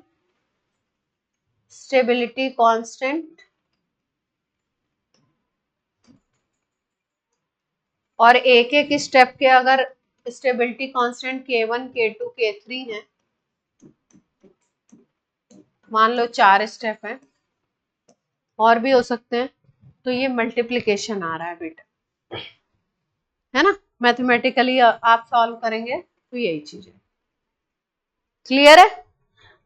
स्टेबिलिटी कांस्टेंट और एक एक स्टेप के अगर stability constant K1, K2, K3 है, मान लो 4 स्टेप है और भी हो सकते हैं, तो ये मल्टीप्लिकेशन आ रहा है बेटा, है ना। मैथमेटिकली आप सॉल्व करेंगे तो यही चीज है, क्लियर है।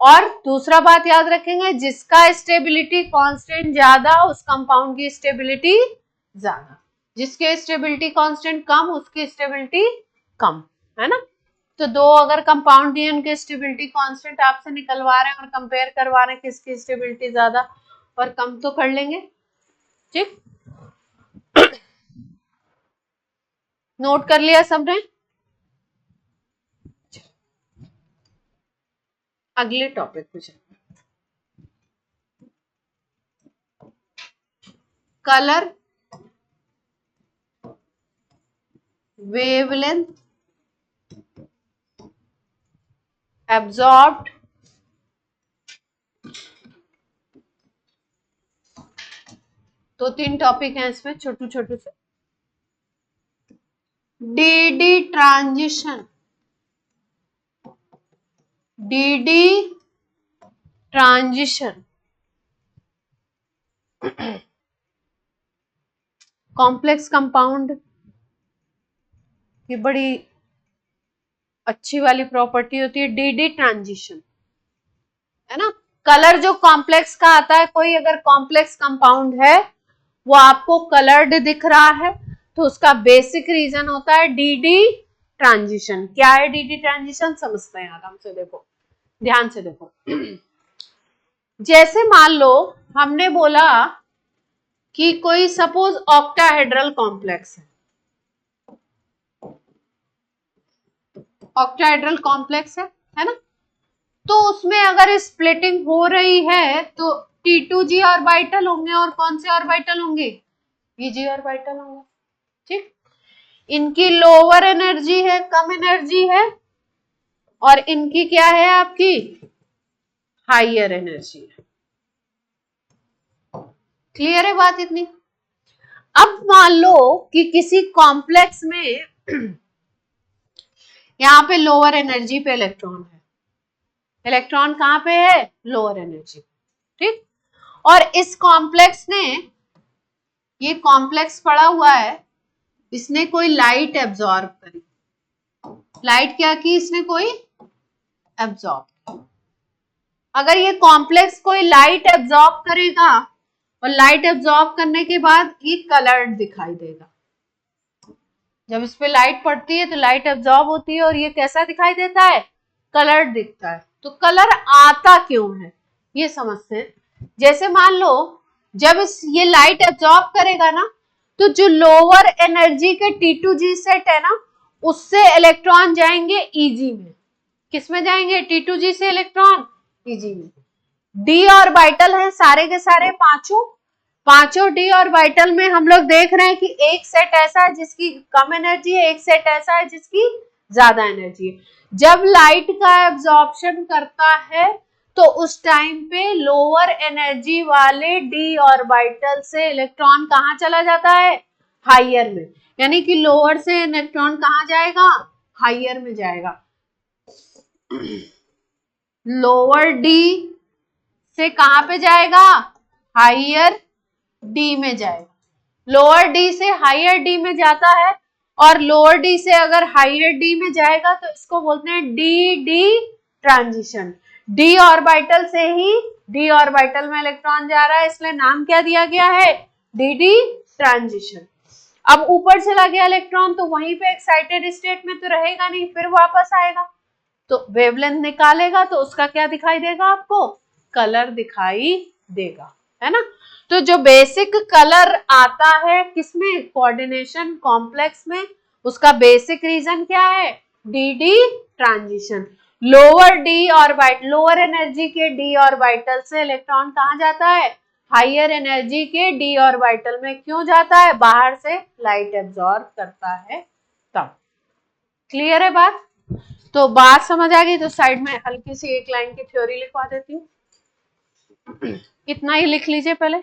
और दूसरा बात याद रखेंगे, जिसका स्टेबिलिटी कांस्टेंट ज्यादा उस कंपाउंड की स्टेबिलिटी ज्यादा, जिसके स्टेबिलिटी कांस्टेंट कम उसकी स्टेबिलिटी कम, है ना। तो दो अगर कंपाउंड दिए उनके स्टेबिलिटी कांस्टेंट आपसे निकलवा रहे हैं और कंपेयर करवा रहे हैं किसकी स्टेबिलिटी ज्यादा और कम, तो कर लेंगे, ठीक। नोट कर लिया सबने? अगले टॉपिक पे चलते हैं, कलर वेवलेंथ एब्जॉर्ब्ड तो 3 टॉपिक हैं इसमें छोटू छोटू से। DD transition, DD transition complex compound की बड़ी अच्छी वाली प्रॉपर्टी होती है डीडी ट्रांजिशन, है ना। कलर जो कॉम्प्लेक्स का आता है, कोई अगर कॉम्प्लेक्स कंपाउंड है वो आपको कलर्ड दिख रहा है तो उसका बेसिक रीजन होता है डीडी ट्रांजिशन। क्या है डीडी ट्रांजिशन, समझते हैं आराम से, देखो ध्यान से देखो। जैसे मान लो हमने बोला कि कोई सपोज ऑक्टाहेड्रल कॉम्प्लेक्स है ना, तो उसमें अगर स्प्लिटिंग हो रही है तो T2G ऑर्बिटल होंगे और कौन से ऑर्बिटल होंगे, Vg ऑर्बिटल होंगे, ठीक। इनकी लोअर एनर्जी है, कम एनर्जी है, और इनकी क्या है आपकी हाइयर एनर्जी है। क्लियर है बात इतनी? अब मान लो कि किसी कॉम्प्लेक्स में यहां पे लोअर एनर्जी पे इलेक्ट्रॉन है, इलेक्ट्रॉन कहां पे है, लोअर एनर्जी, ठीक। और इस कॉम्प्लेक्स ने, ये कॉम्प्लेक्स पड़ा हुआ है, इसने कोई लाइट एब्जॉर्ब करी, लाइट क्या की इसने, कोई एब्जॉर्ब। अगर ये कॉम्प्लेक्स कोई लाइट एब्जॉर्ब करेगा और लाइट एब्जॉर्ब करने के बाद ये कलर्ड दिखाई देगा, जब इस पे लाइट पड़ती है तो लाइट एब्जॉर्ब होती है और ये कैसा दिखाई देता है, कलर्ड दिखता है। तो कलर आता क्यों है ये समझते हैं। जैसे मान लो जब ये लाइट एब्जॉर्ब करेगा ना, तो जो लोअर एनर्जी के T2G सेट है ना, उससे इलेक्ट्रॉन जाएंगे Eg में। किसमें जाएंगे? T2G से इलेक्ट्रॉन Eg में। डी ऑर्बिटल है सारे के सारे पांचों डी ऑर्बिटल में हम लोग देख रहे हैं कि एक सेट ऐसा है जिसकी कम एनर्जी है, एक सेट ऐसा है जिसकी ज्यादा एनर्जी है। जब लाइट का एब्जॉर्प्शन करता है तो उस टाइम पे लोअर एनर्जी वाले डी ऑर्बिटल से इलेक्ट्रॉन कहाँ चला जाता है? हायर में। यानी कि लोअर से इलेक्ट्रॉन कहाँ जाएगा? हायर में जाएगा। लोअर डी से कहां पे जाएगा? हायर डी में जाएगा। लोअर डी से हायर डी में जाता है, और लोअर डी से अगर हायर डी में जाएगा तो इसको बोलते हैं D D transition. D orbital से ही डी ऑर्बिटल में इलेक्ट्रॉन जा रहा है, इसलिए नाम क्या दिया गया है? D D transition. अब ऊपर चला गया इलेक्ट्रॉन तो वहीं पे एक्साइटेड स्टेट में तो रहेगा नहीं, फिर वापस आएगा तो वेवलेंथ निकालेगा तो उसका क्या दिखाई देगा? आपको कलर दिखाई देगा, है ना। तो जो बेसिक कलर आता है किसमें? कोऑर्डिनेशन कॉम्प्लेक्स में। उसका बेसिक रीजन क्या है? D D transition. Lower D orbital, lower energy के डी ऑर्बिटल से इलेक्ट्रॉन कहाँ जाता है? हायर एनर्जी के डी ऑर्बिटल में। क्यों जाता है? बाहर से लाइट एब्जॉर्ब करता है तब। क्लियर है बात? तो बात समझ आ गई तो साइड में हल्की सी एक लाइन की थ्योरी लिखवा देती हूँ। इतना ही लिख लीजिए पहले।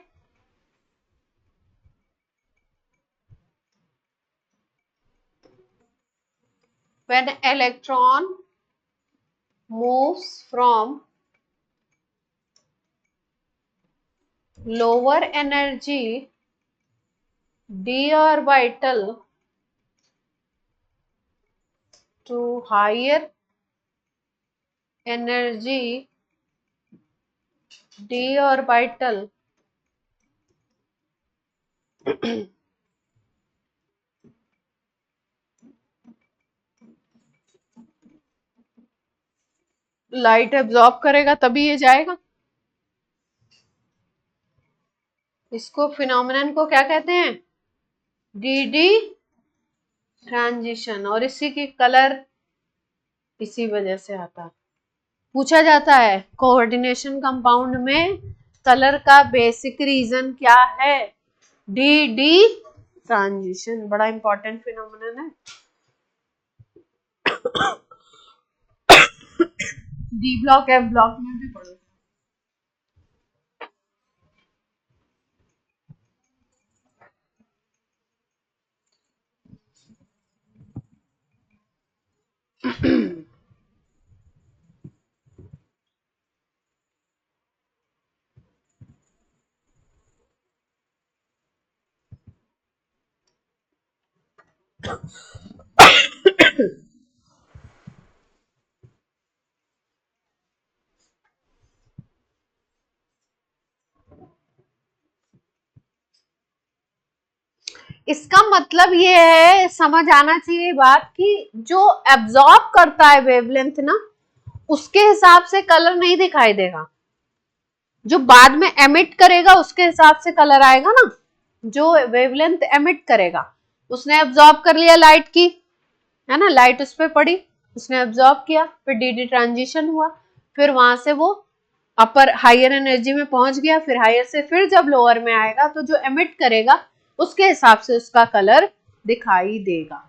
When electron moves from lower energy d orbital to higher energy d orbital, light absorb करेगा तभी ये जाएगा। इसको फिनोमेनन को क्या कहते हैं? D D transition. और इसी की कलर इसी वजह से आता है। पूछा जाता है कोऑर्डिनेशन कंपाउंड में कलर का बेसिक रीजन क्या है? D D transition. बड़ा इंपॉर्टेंट फिनोमेनन है। डी ब्लॉक एफ ब्लॉक में भी पढ़ो। इसका मतलब ये है, समझ आना चाहिए बात, कि जो एब्जॉर्ब करता है वेवलेंथ ना, उसके हिसाब से कलर नहीं दिखाई देगा। जो बाद में एमिट करेगा उसके हिसाब से कलर आएगा ना। जो वेवलेंथ एमिट करेगा, उसने एब्जॉर्ब कर लिया लाइट की, है ना, लाइट उस पर पड़ी, उसने एब्जॉर्ब किया, फिर डी डी ट्रांजिशन हुआ, फिर वहां से वो अपर हायर एनर्जी में पहुंच गया, फिर हायर से फिर जब लोअर में आएगा तो जो एमिट करेगा उसके हिसाब से उसका कलर दिखाई देगा।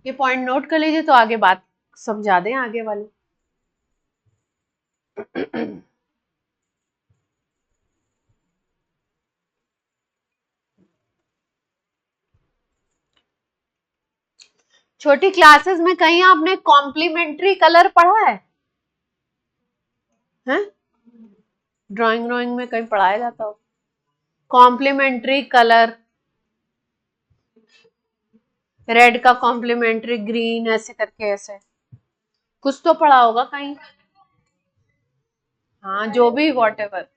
ये पॉइंट नोट कर लीजिए तो आगे बात समझा दें आगे वाली। छोटी क्लासेस में कहीं आपने कॉम्प्लीमेंट्री कलर पढ़ा है? हैं? ड्राइंग में कहीं पढ़ाया जाता हो कॉम्प्लीमेंट्री कलर? रेड का कॉम्प्लीमेंट्री ग्रीन, ऐसे करके, ऐसे कुछ तो पढ़ा होगा कहीं। हाँ, जो भी वॉटेवर।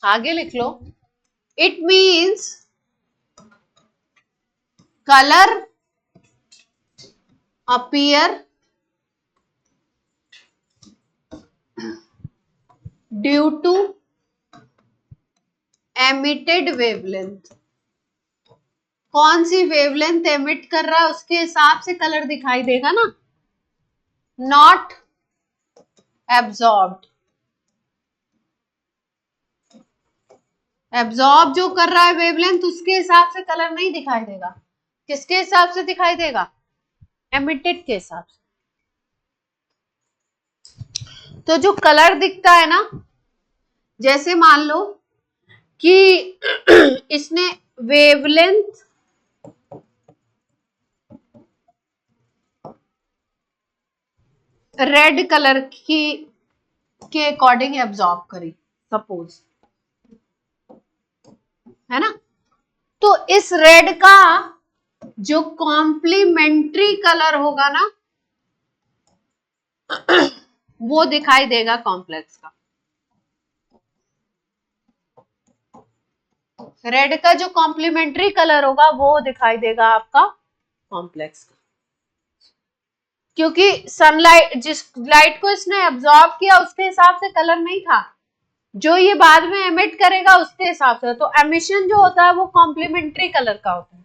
आगे लिख लो। It means color appear due to emitted wavelength। कौन सी वेवलेंथ एमिट कर रहा है उसके हिसाब से कलर दिखाई देगा ना, नॉट एब्जॉर्ब्ड। एब्जॉर्ब जो कर रहा है वेवलेंथ उसके हिसाब से कलर नहीं दिखाई देगा, किसके हिसाब से दिखाई देगा, एमिटेड के हिसाब से। तो जो कलर दिखता है ना, जैसे मान लो कि इसने वेवलेंथ रेड कलर की के अकॉर्डिंग एब्जॉर्ब करी सपोज, है ना, तो इस रेड का जो कॉम्प्लीमेंट्री कलर होगा ना वो दिखाई देगा कॉम्प्लेक्स का। रेड का जो कॉम्प्लीमेंट्री कलर होगा वो दिखाई देगा आपका कॉम्प्लेक्स का, क्योंकि सनलाइट जिस लाइट को इसने एब्जॉर्ब किया उसके हिसाब से कलर नहीं था, जो ये बाद में एमिट करेगा उसके हिसाब से। तो एमिशन जो होता है वो कॉम्प्लीमेंट्री कलर का होता है,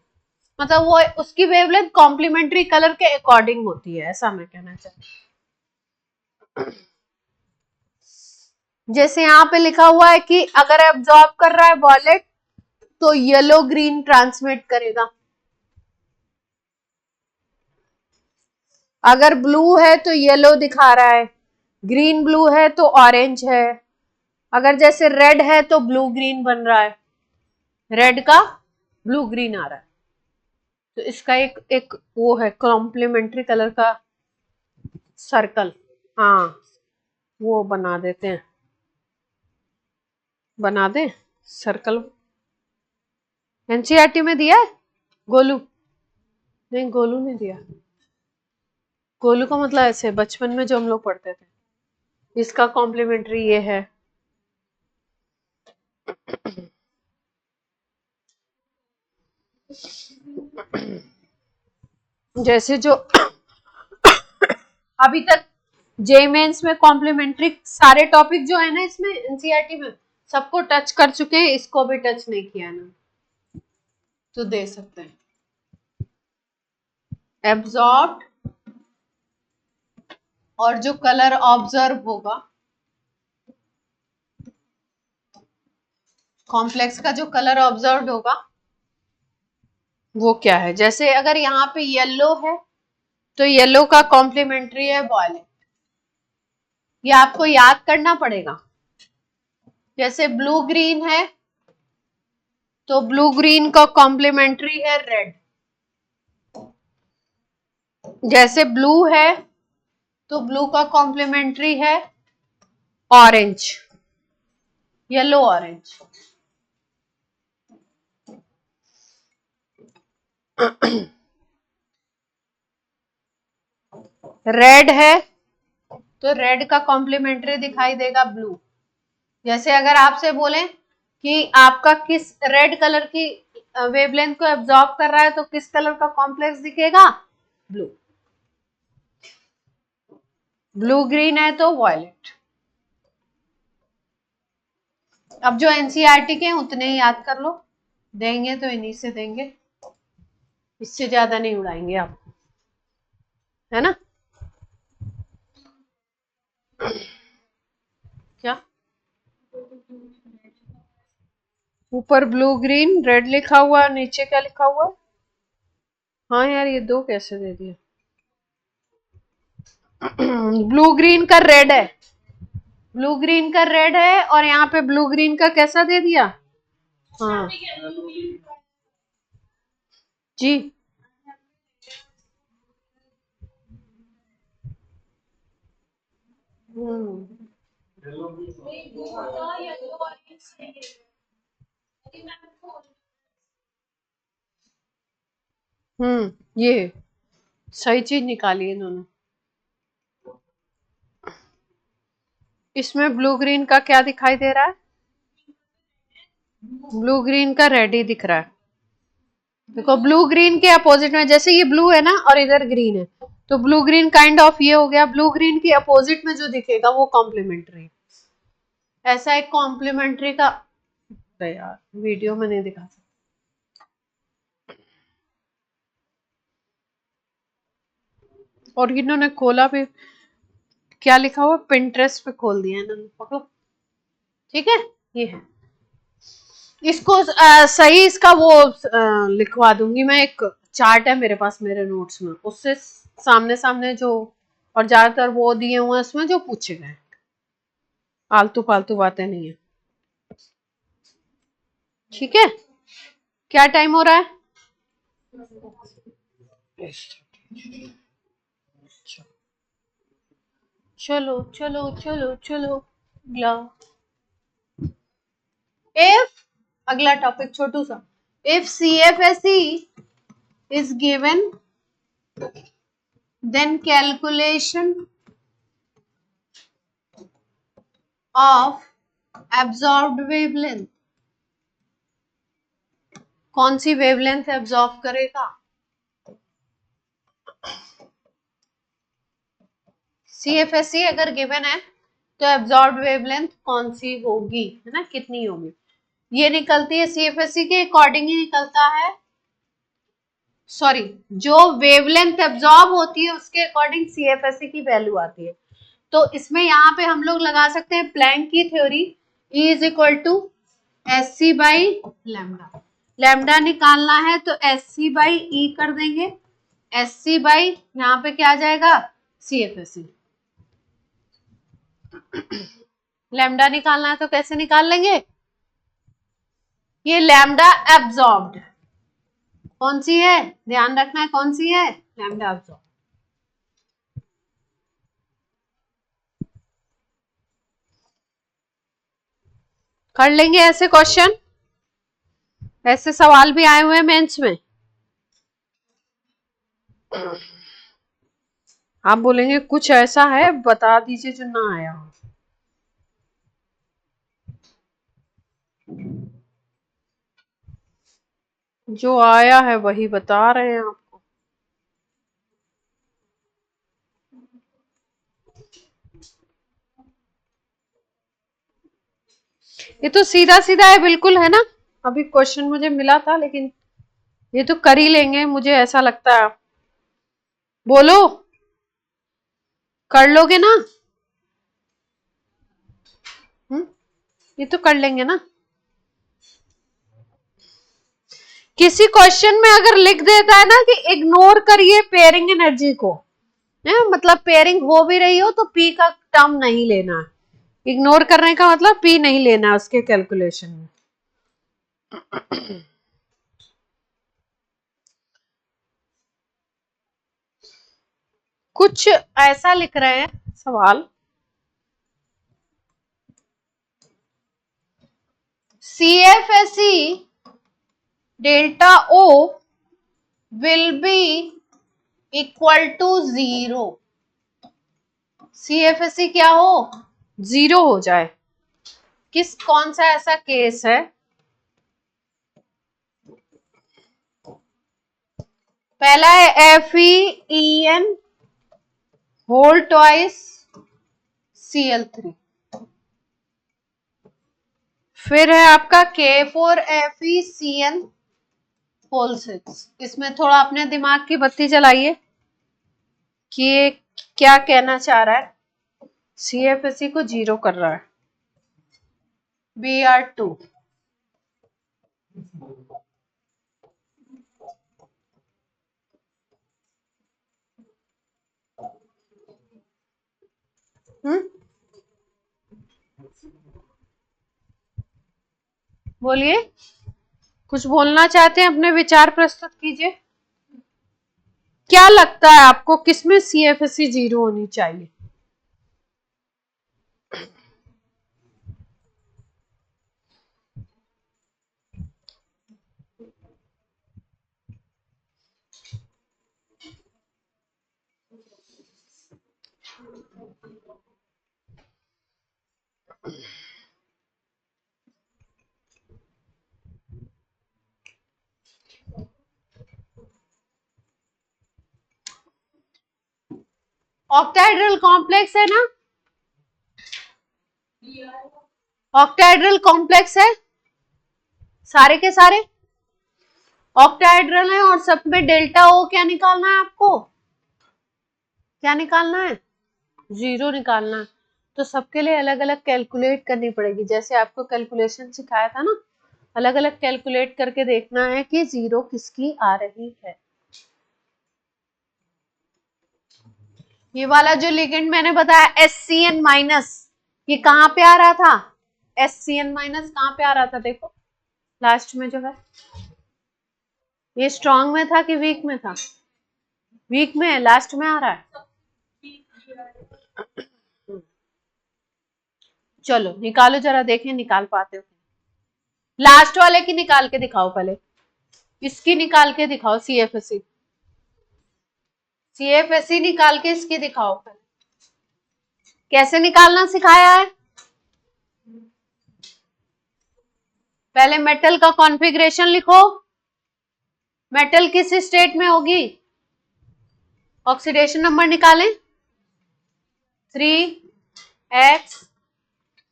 मतलब वो उसकी वेवलेंथ कॉम्प्लीमेंट्री कलर के अकॉर्डिंग होती है, ऐसा मैं कहना चाहती हूँ। जैसे यहाँ पे लिखा हुआ है कि अगर एब्जॉर्ब कर रहा है वॉयलेट तो येलो ग्रीन ट्रांसमिट करेगा, अगर ब्लू है तो येलो दिखा रहा है, ग्रीन ब्लू है तो ऑरेंज है, अगर जैसे रेड है तो ब्लू ग्रीन बन रहा है, रेड का ब्लू ग्रीन आ रहा है। तो इसका एक एक वो है कॉम्प्लीमेंट्री कलर का सर्कल, हाँ वो बना देते हैं, बना दे सर्कल। एनसीईआरटी में दिया है गोलू? नहीं गोलू ने दिया, गोलू का मतलब ऐसे बचपन में जो हम लोग पढ़ते थे, इसका कॉम्प्लीमेंट्री ये है। जैसे जो अभी तक जे मेंस में कॉम्प्लीमेंट्री सारे टॉपिक जो है ना इसमें एनसीईआरटी में सबको टच कर चुके हैं, इसको भी टच नहीं किया ना, तो दे सकते हैं। एब्जॉर्ब और जो कलर ऑब्जर्व होगा, कॉम्प्लेक्स का जो कलर ऑब्जर्व होगा वो क्या है। जैसे अगर यहाँ पे येलो है तो येलो का कॉम्प्लीमेंट्री है वॉयलेट, ये आपको याद करना पड़ेगा। जैसे ब्लू ग्रीन है तो ब्लू ग्रीन का कॉम्प्लीमेंट्री है रेड, जैसे ब्लू है तो ब्लू का कॉम्प्लीमेंट्री है ऑरेंज, येलो ऑरेंज। रेड है तो रेड का कॉम्प्लीमेंट्री दिखाई देगा ब्लू। जैसे अगर आपसे बोले कि आपका किस रेड कलर की वेवलेंथ को एब्जॉर्ब कर रहा है तो किस कलर का कॉम्प्लेक्स दिखेगा, ब्लू। ब्लू ग्रीन है तो वॉयलेट। अब जो एनसीईआरटी के उतने ही याद कर लो, देंगे तो इन्हीं से देंगे, इससे ज्यादा नहीं उड़ाएंगे आप, है ना। क्या ऊपर ब्लू ग्रीन रेड लिखा हुआ, नीचे क्या लिखा हुआ? हाँ यार ये दो कैसे दे दिए? ब्लू ग्रीन का रेड है, ब्लू ग्रीन का रेड है और यहाँ पे ब्लू ग्रीन का कैसा दे दिया? हाँ जी ये सही चीज निकाली है इन्होंने। इसमें ब्लू ग्रीन का क्या दिखाई दे रहा है? ब्लू ग्रीन का रेड ही दिख रहा है, देखो ब्लू ग्रीन के अपोजिट में, जैसे ये ब्लू है ना और इधर ग्रीन है, तो ब्लू ग्रीन काइंड ऑफ ये हो गया, ब्लू ग्रीन के अपोजिट में जो दिखेगा वो कॉम्प्लीमेंट्री। ऐसा एक कॉम्प्लीमेंट्री का, अरे यार वीडियो में नहीं दिखा सकता। और इन्होंने खोला भी, क्या लिखा हुआ, पिंटरेस्ट पे खोल दिया इन्होंने, पकड़ो। ठीक है, ये है। इसको सही इसका वो लिखवा दूंगी मैं, एक चार्ट है मेरे पास मेरे नोट्स में, उससे सामने सामने जो, और ज्यादातर वो दिए हुए हैं उसमें जो पूछे गए, आलतू फालतू बातें नहीं है। ठीक है, क्या टाइम हो रहा है? चलो चलो चलो चलो, अगला। इफ, अगला टॉपिक छोटू सा, if CFSE is given, then calculation of absorbed wavelength, कौन सी वेवलेंथ एब्जॉर्ब करेगा? CFSE अगर गिवन है तो एब्जॉर्ब वेवलेंथ कौन सी होगी, है ना, कितनी होगी, ये निकलती है CFSE के अकॉर्डिंग ही निकलता है, सॉरी, जो वेवलेंथ एब्जॉर्ब होती है उसके अकॉर्डिंग CFSE की वैल्यू आती है। तो इसमें यहाँ पे हम लोग लगा सकते हैं प्लैंक की theory, E is equal to SC by lambda, lambda निकालना है तो SC बाई E कर देंगे, SC बाई यहाँ पे क्या आ जाएगा, CFSE। लैम्डा निकालना है तो कैसे निकाल लेंगे, ये लैम्डा एब्जॉर्ब्ड कौन सी है, ध्यान रखना है कौन सी है, लैम्डा एब्जॉर्ब। कर लेंगे ऐसे क्वेश्चन, ऐसे सवाल भी आए हुए हैं मेंस में। आप बोलेंगे कुछ ऐसा है बता दीजिए जो ना आया हो। जो आया है वही बता रहे हैं आपको। ये तो सीधा सीधा है बिल्कुल, है ना, अभी क्वेश्चन मुझे मिला था लेकिन ये तो कर ही लेंगे मुझे ऐसा लगता है। बोलो, कर लोगे ना? ये तो कर लेंगे ना। किसी क्वेश्चन में अगर लिख देता है ना कि इग्नोर करिए पेयरिंग एनर्जी को, मतलब पेयरिंग हो भी रही हो तो पी का टर्म नहीं लेना है, इग्नोर करने का मतलब पी नहीं लेना है उसके कैलकुलेशन में। कुछ ऐसा लिख रहे हैं सवाल, CFSE delta O will be equal to 0, CFSE क्या हो, 0 हो जाए, किस कौन सा ऐसा केस है, पहला है FeEn होल ट्वाइस Cl3, फिर है आपका K4FeCN होल 6। इसमें थोड़ा अपने दिमाग की बत्ती जलाइए कि ये क्या कहना चाह रहा है, CFSE को 0 कर रहा है, Br2। बोलिए, कुछ बोलना चाहते हैं, अपने विचार प्रस्तुत कीजिए, क्या लगता है आपको किसमें CFSE 0 होनी चाहिए? ऑक्टाहेड्रल कॉम्प्लेक्स है ना, ऑक्टाहेड्रल कॉम्प्लेक्स है, सारे के सारे ऑक्टाहेड्रल है और सब में डेल्टा ओ क्या निकालना है आपको, क्या निकालना है, 0 निकालना है। तो सबके लिए अलग अलग कैलकुलेट करनी पड़ेगी, जैसे आपको कैलकुलेशन सिखाया था ना, अलग अलग कैलकुलेट करके देखना है कि 0 किसकी आ रही है। ये वाला जो लिगेंड मैंने बताया SCN माइनस, ये कहां पे आ रहा था, SCN माइनस कहां पे आ रहा था, देखो लास्ट में जो है, ये स्ट्रॉन्ग में था कि वीक में था, वीक में है, लास्ट में आ रहा है। चलो निकालो जरा, देखें निकाल पाते हो, लास्ट वाले की निकाल के दिखाओ, पहले इसकी निकाल के दिखाओ, CFSE निकाल के इसकी दिखाओ, पहले कैसे निकालना सिखाया है। पहले मेटल का कॉन्फ़िगरेशन लिखो, मेटल किस स्टेट में होगी, ऑक्सीडेशन नंबर निकालें 3x,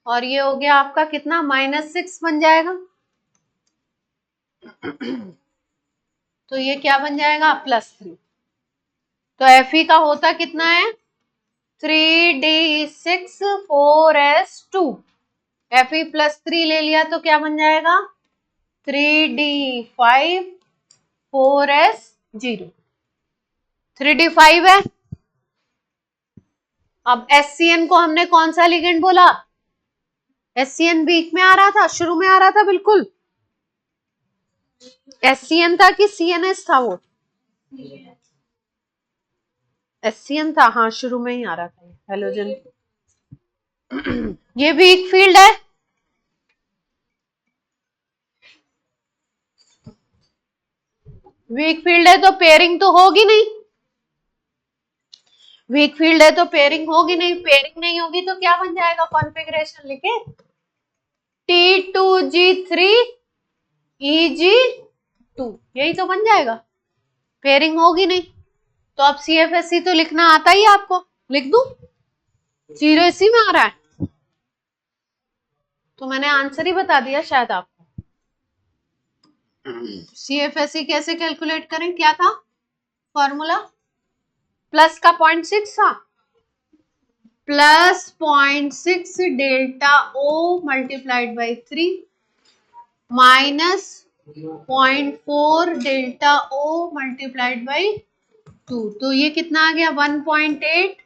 और ये हो गया आपका कितना, -6 बन जाएगा, तो ये क्या बन जाएगा +3। तो Fe का होता कितना है 3d6 4s2, Fe +3 ले लिया तो क्या बन जाएगा 3d5 4s0, 3d5 है। अब SCN को हमने कौन सा लिगेंड बोला, SCN वीक में आ रहा था, शुरू में आ रहा था, बिल्कुल SCN था कि CNS था, वो SCN था, हाँ शुरू में ही आ रहा था हेलोजन। ये वीक फील्ड है, वीक फील्ड है तो पेयरिंग तो होगी नहीं, वीक फील्ड है तो पेयरिंग होगी नहीं, पेयरिंग नहीं होगी तो क्या बन जाएगा, कॉन्फ़िगरेशन लिखे T2G3 यही तो बन जाएगा, पेयरिंग होगी नहीं। तो अब CFSE तो लिखना आता ही आपको, लिख दूं, 0 इसी में आ रहा है, तो मैंने आंसर ही बता दिया शायद आपको। CFSE कैसे कैलकुलेट करें, क्या था फॉर्मूला, प्लस का 0.6 था, +0.6 delta O multiplied by 3 minus 0.4 delta O multiplied by 2, तो ये कितना आ गया 1.8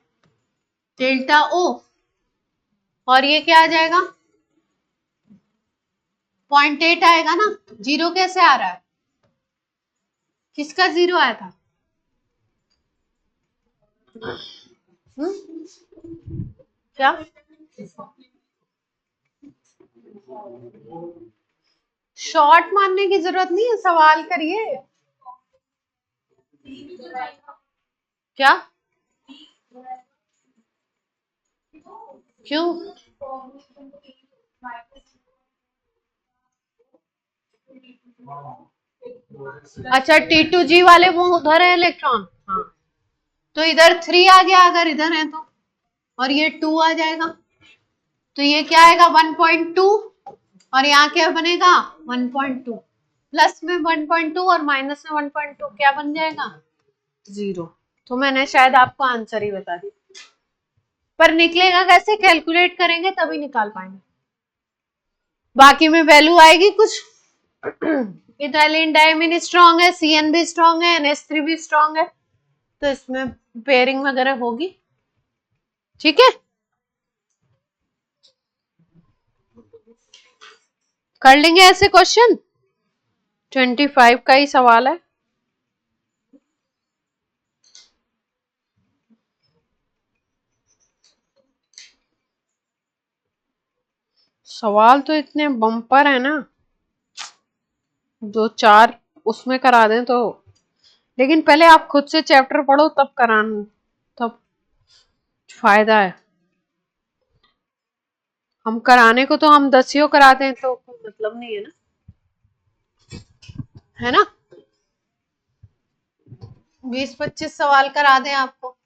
डेल्टा O, और ये क्या आ जाएगा 0.8 आएगा ना, 0 कैसे आ रहा है, किसका 0 आया था, क्या शॉर्ट मानने की जरूरत नहीं है, सवाल करिए, क्या क्यों, अच्छा T2G वाले वो उधर है इलेक्ट्रॉन, हाँ तो इधर 3 आ गया अगर इधर है तो, और ये 2 आ जाएगा, तो ये क्या आएगा 1.2, और यहाँ क्या बनेगा 1.2, प्लस में 1.2 और माइनस में 1.2 क्या बन जाएगा 0। तो मैंने शायद आपको आंसर ही बता दी, पर निकलेगा कैसे, कैलकुलेट करेंगे तभी निकाल पाएंगे, बाकी में वैल्यू आएगी कुछ। इथाइलिन डायमीन स्ट्रॉन्ग है, CN भी स्ट्रॉन्ग है, NH3 भी स्ट्रॉन्ग है, तो इसमें पेयरिंग वगैरह होगी, ठीक है, कर लेंगे ऐसे क्वेश्चन, 25 का ही सवाल है। सवाल तो इतने बम्पर है ना, 2-4 उसमें करा दें तो, लेकिन पहले आप खुद से चैप्टर पढ़ो तब कराना, तब फायदा है, हम कराने को तो हम 10 कराते हैं तो कोई मतलब नहीं है ना, है ना, 20-25 सवाल करा दें आपको,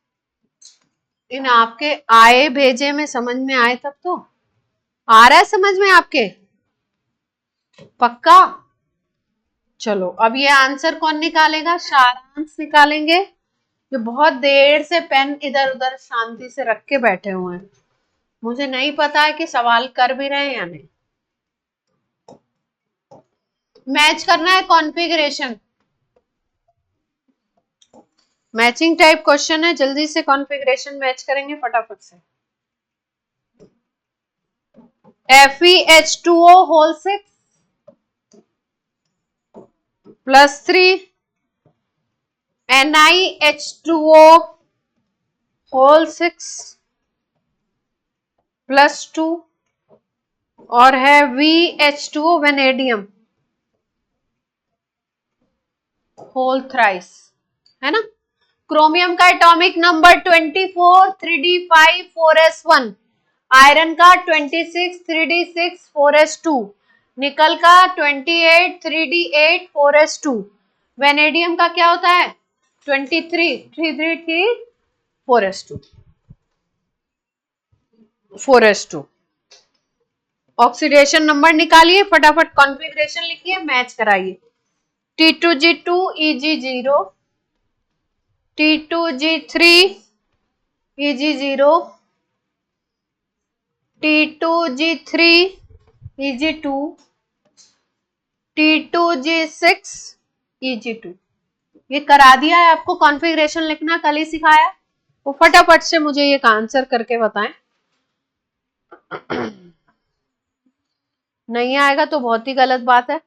इन आपके आए भेजे में समझ में आए तब तो। आ रहा है समझ में आपके? पक्का? चलो अब ये आंसर कौन निकालेगा? सारांश निकालेंगे, जो बहुत देर से पेन इधर उधर शांति से रख के बैठे हुए हैं। मुझे नहीं पता है कि सवाल कर भी रहे हैं या नहीं। मैच करना है कॉन्फ़िगरेशन, मैचिंग टाइप क्वेश्चन है, जल्दी से कॉन्फ़िगरेशन मैच करेंगे फटाफट से। FeH2O होल 6 +3 NiH2O होल 6 +2 और है VH2O वेनेडियम होल थ्राइस, है ना। क्रोमियम का atomic number 24 3d5 4s1, iron का 26 3d6 4s2, निकल का 28 3d8 4s2, वेनेडियम का क्या होता है 23 3d3 4s2 4s2। Oxidation number निकालिए फटाफट, कॉन्फ़िगरेशन लिखिए, मैच कराइए। T2G2 Eg0, T2G3 Eg0, T2G3 Eg2, T2G6 Eg2। ये करा दिया है आपको, कॉन्फ़िगरेशन लिखना कल ही सिखाया। वो फटाफट से मुझे ये आंसर करके बताएं। नहीं आएगा तो बहुत ही गलत बात है।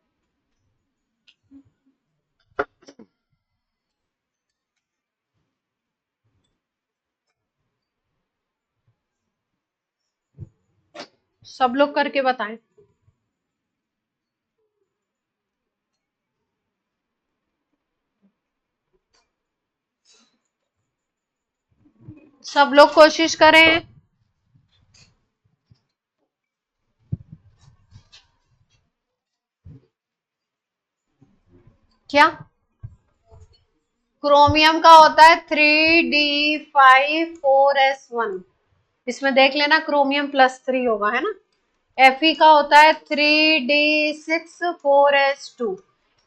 सब लोग करके बताएं। सब लोग कोशिश करें। क्या? क्रोमियम का होता है 3d5 4s1, इसमें देख लेना क्रोमियम +3 होगा, है ना। Fe का होता है 3d6 4s2।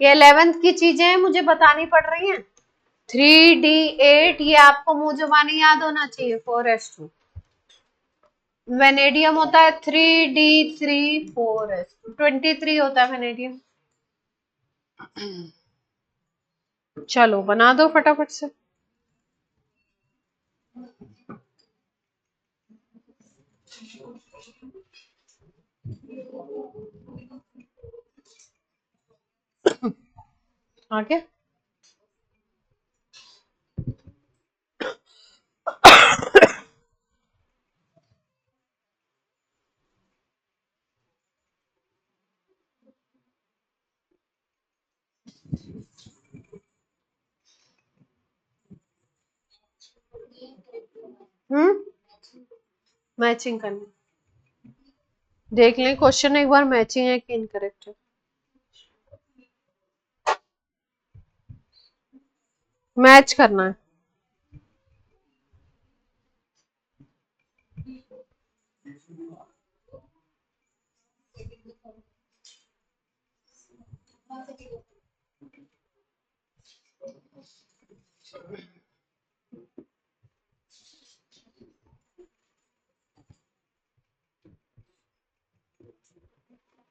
ये 11th की चीजें हैं, मुझे बतानी पड़ रही हैं। 3d8 ये आपको मुंह जुबानी याद होना चाहिए 4s2। वेनेडियम होता है 3d3 4s2, 23 होता है वेनेडियम। चलो बना दो फटाफट से। आगे मैचिंग करनी, देख लें क्वेश्चन एक बार मैचिंग है कि इनकरेक्ट है। मैच करना है।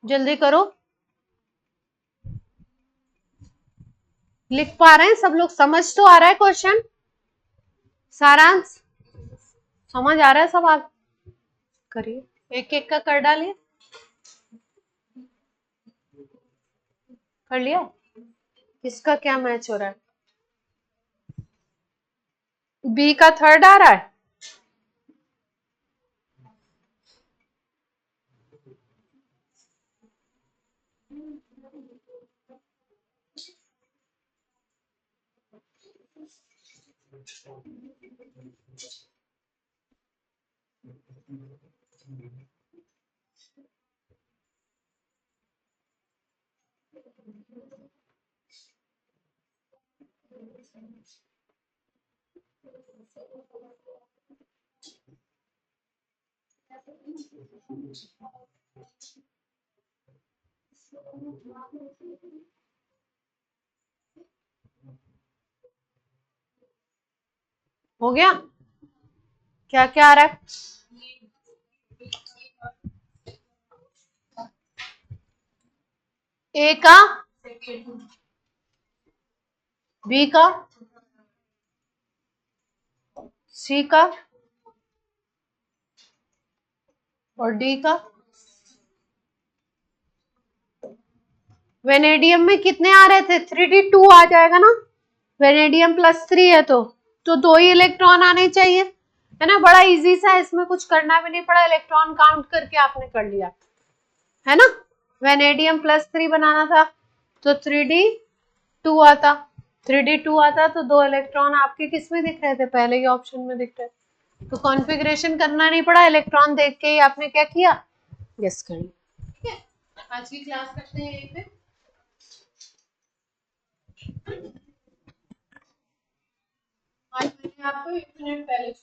जल्दी करो, लिख पा रहे हैं सब लोग? समझ तो आ रहा है क्वेश्चन? सारांश समझ आ रहा है सवाल? करिए, एक एक का कर डालिए। कर लिया? किसका क्या मैच हो रहा है? बी का थर्ड आ रहा है। हो गया? क्या क्या आ रहा है? ए का, बी का, सी का और डी का। वेनेडियम में कितने आ रहे थे? 3d2 आ जाएगा ना, वेनेडियम +3 है तो 2 ही इलेक्ट्रॉन आने चाहिए, है ना। बड़ा इजी सा, इसमें कुछ करना भी नहीं पड़ा, इलेक्ट्रॉन काउंट करके आपने कर लिया, है ना। वेनेडियम +3 बनाना था तो 3d2 आता, 3d2 आता तो 2 इलेक्ट्रॉन आपके किस में दिख रहे थे? पहले ही ऑप्शन में दिख रहे, तो कॉन्फ़िगरेशन करना नहीं पड़ा, इलेक्ट्रॉन देख के ही आपने क्या किया? गेस कर लिया। ठीक है, आज की क्लास करते हैं यहीं पे। आज मैंने आपको 1 मिनट पहले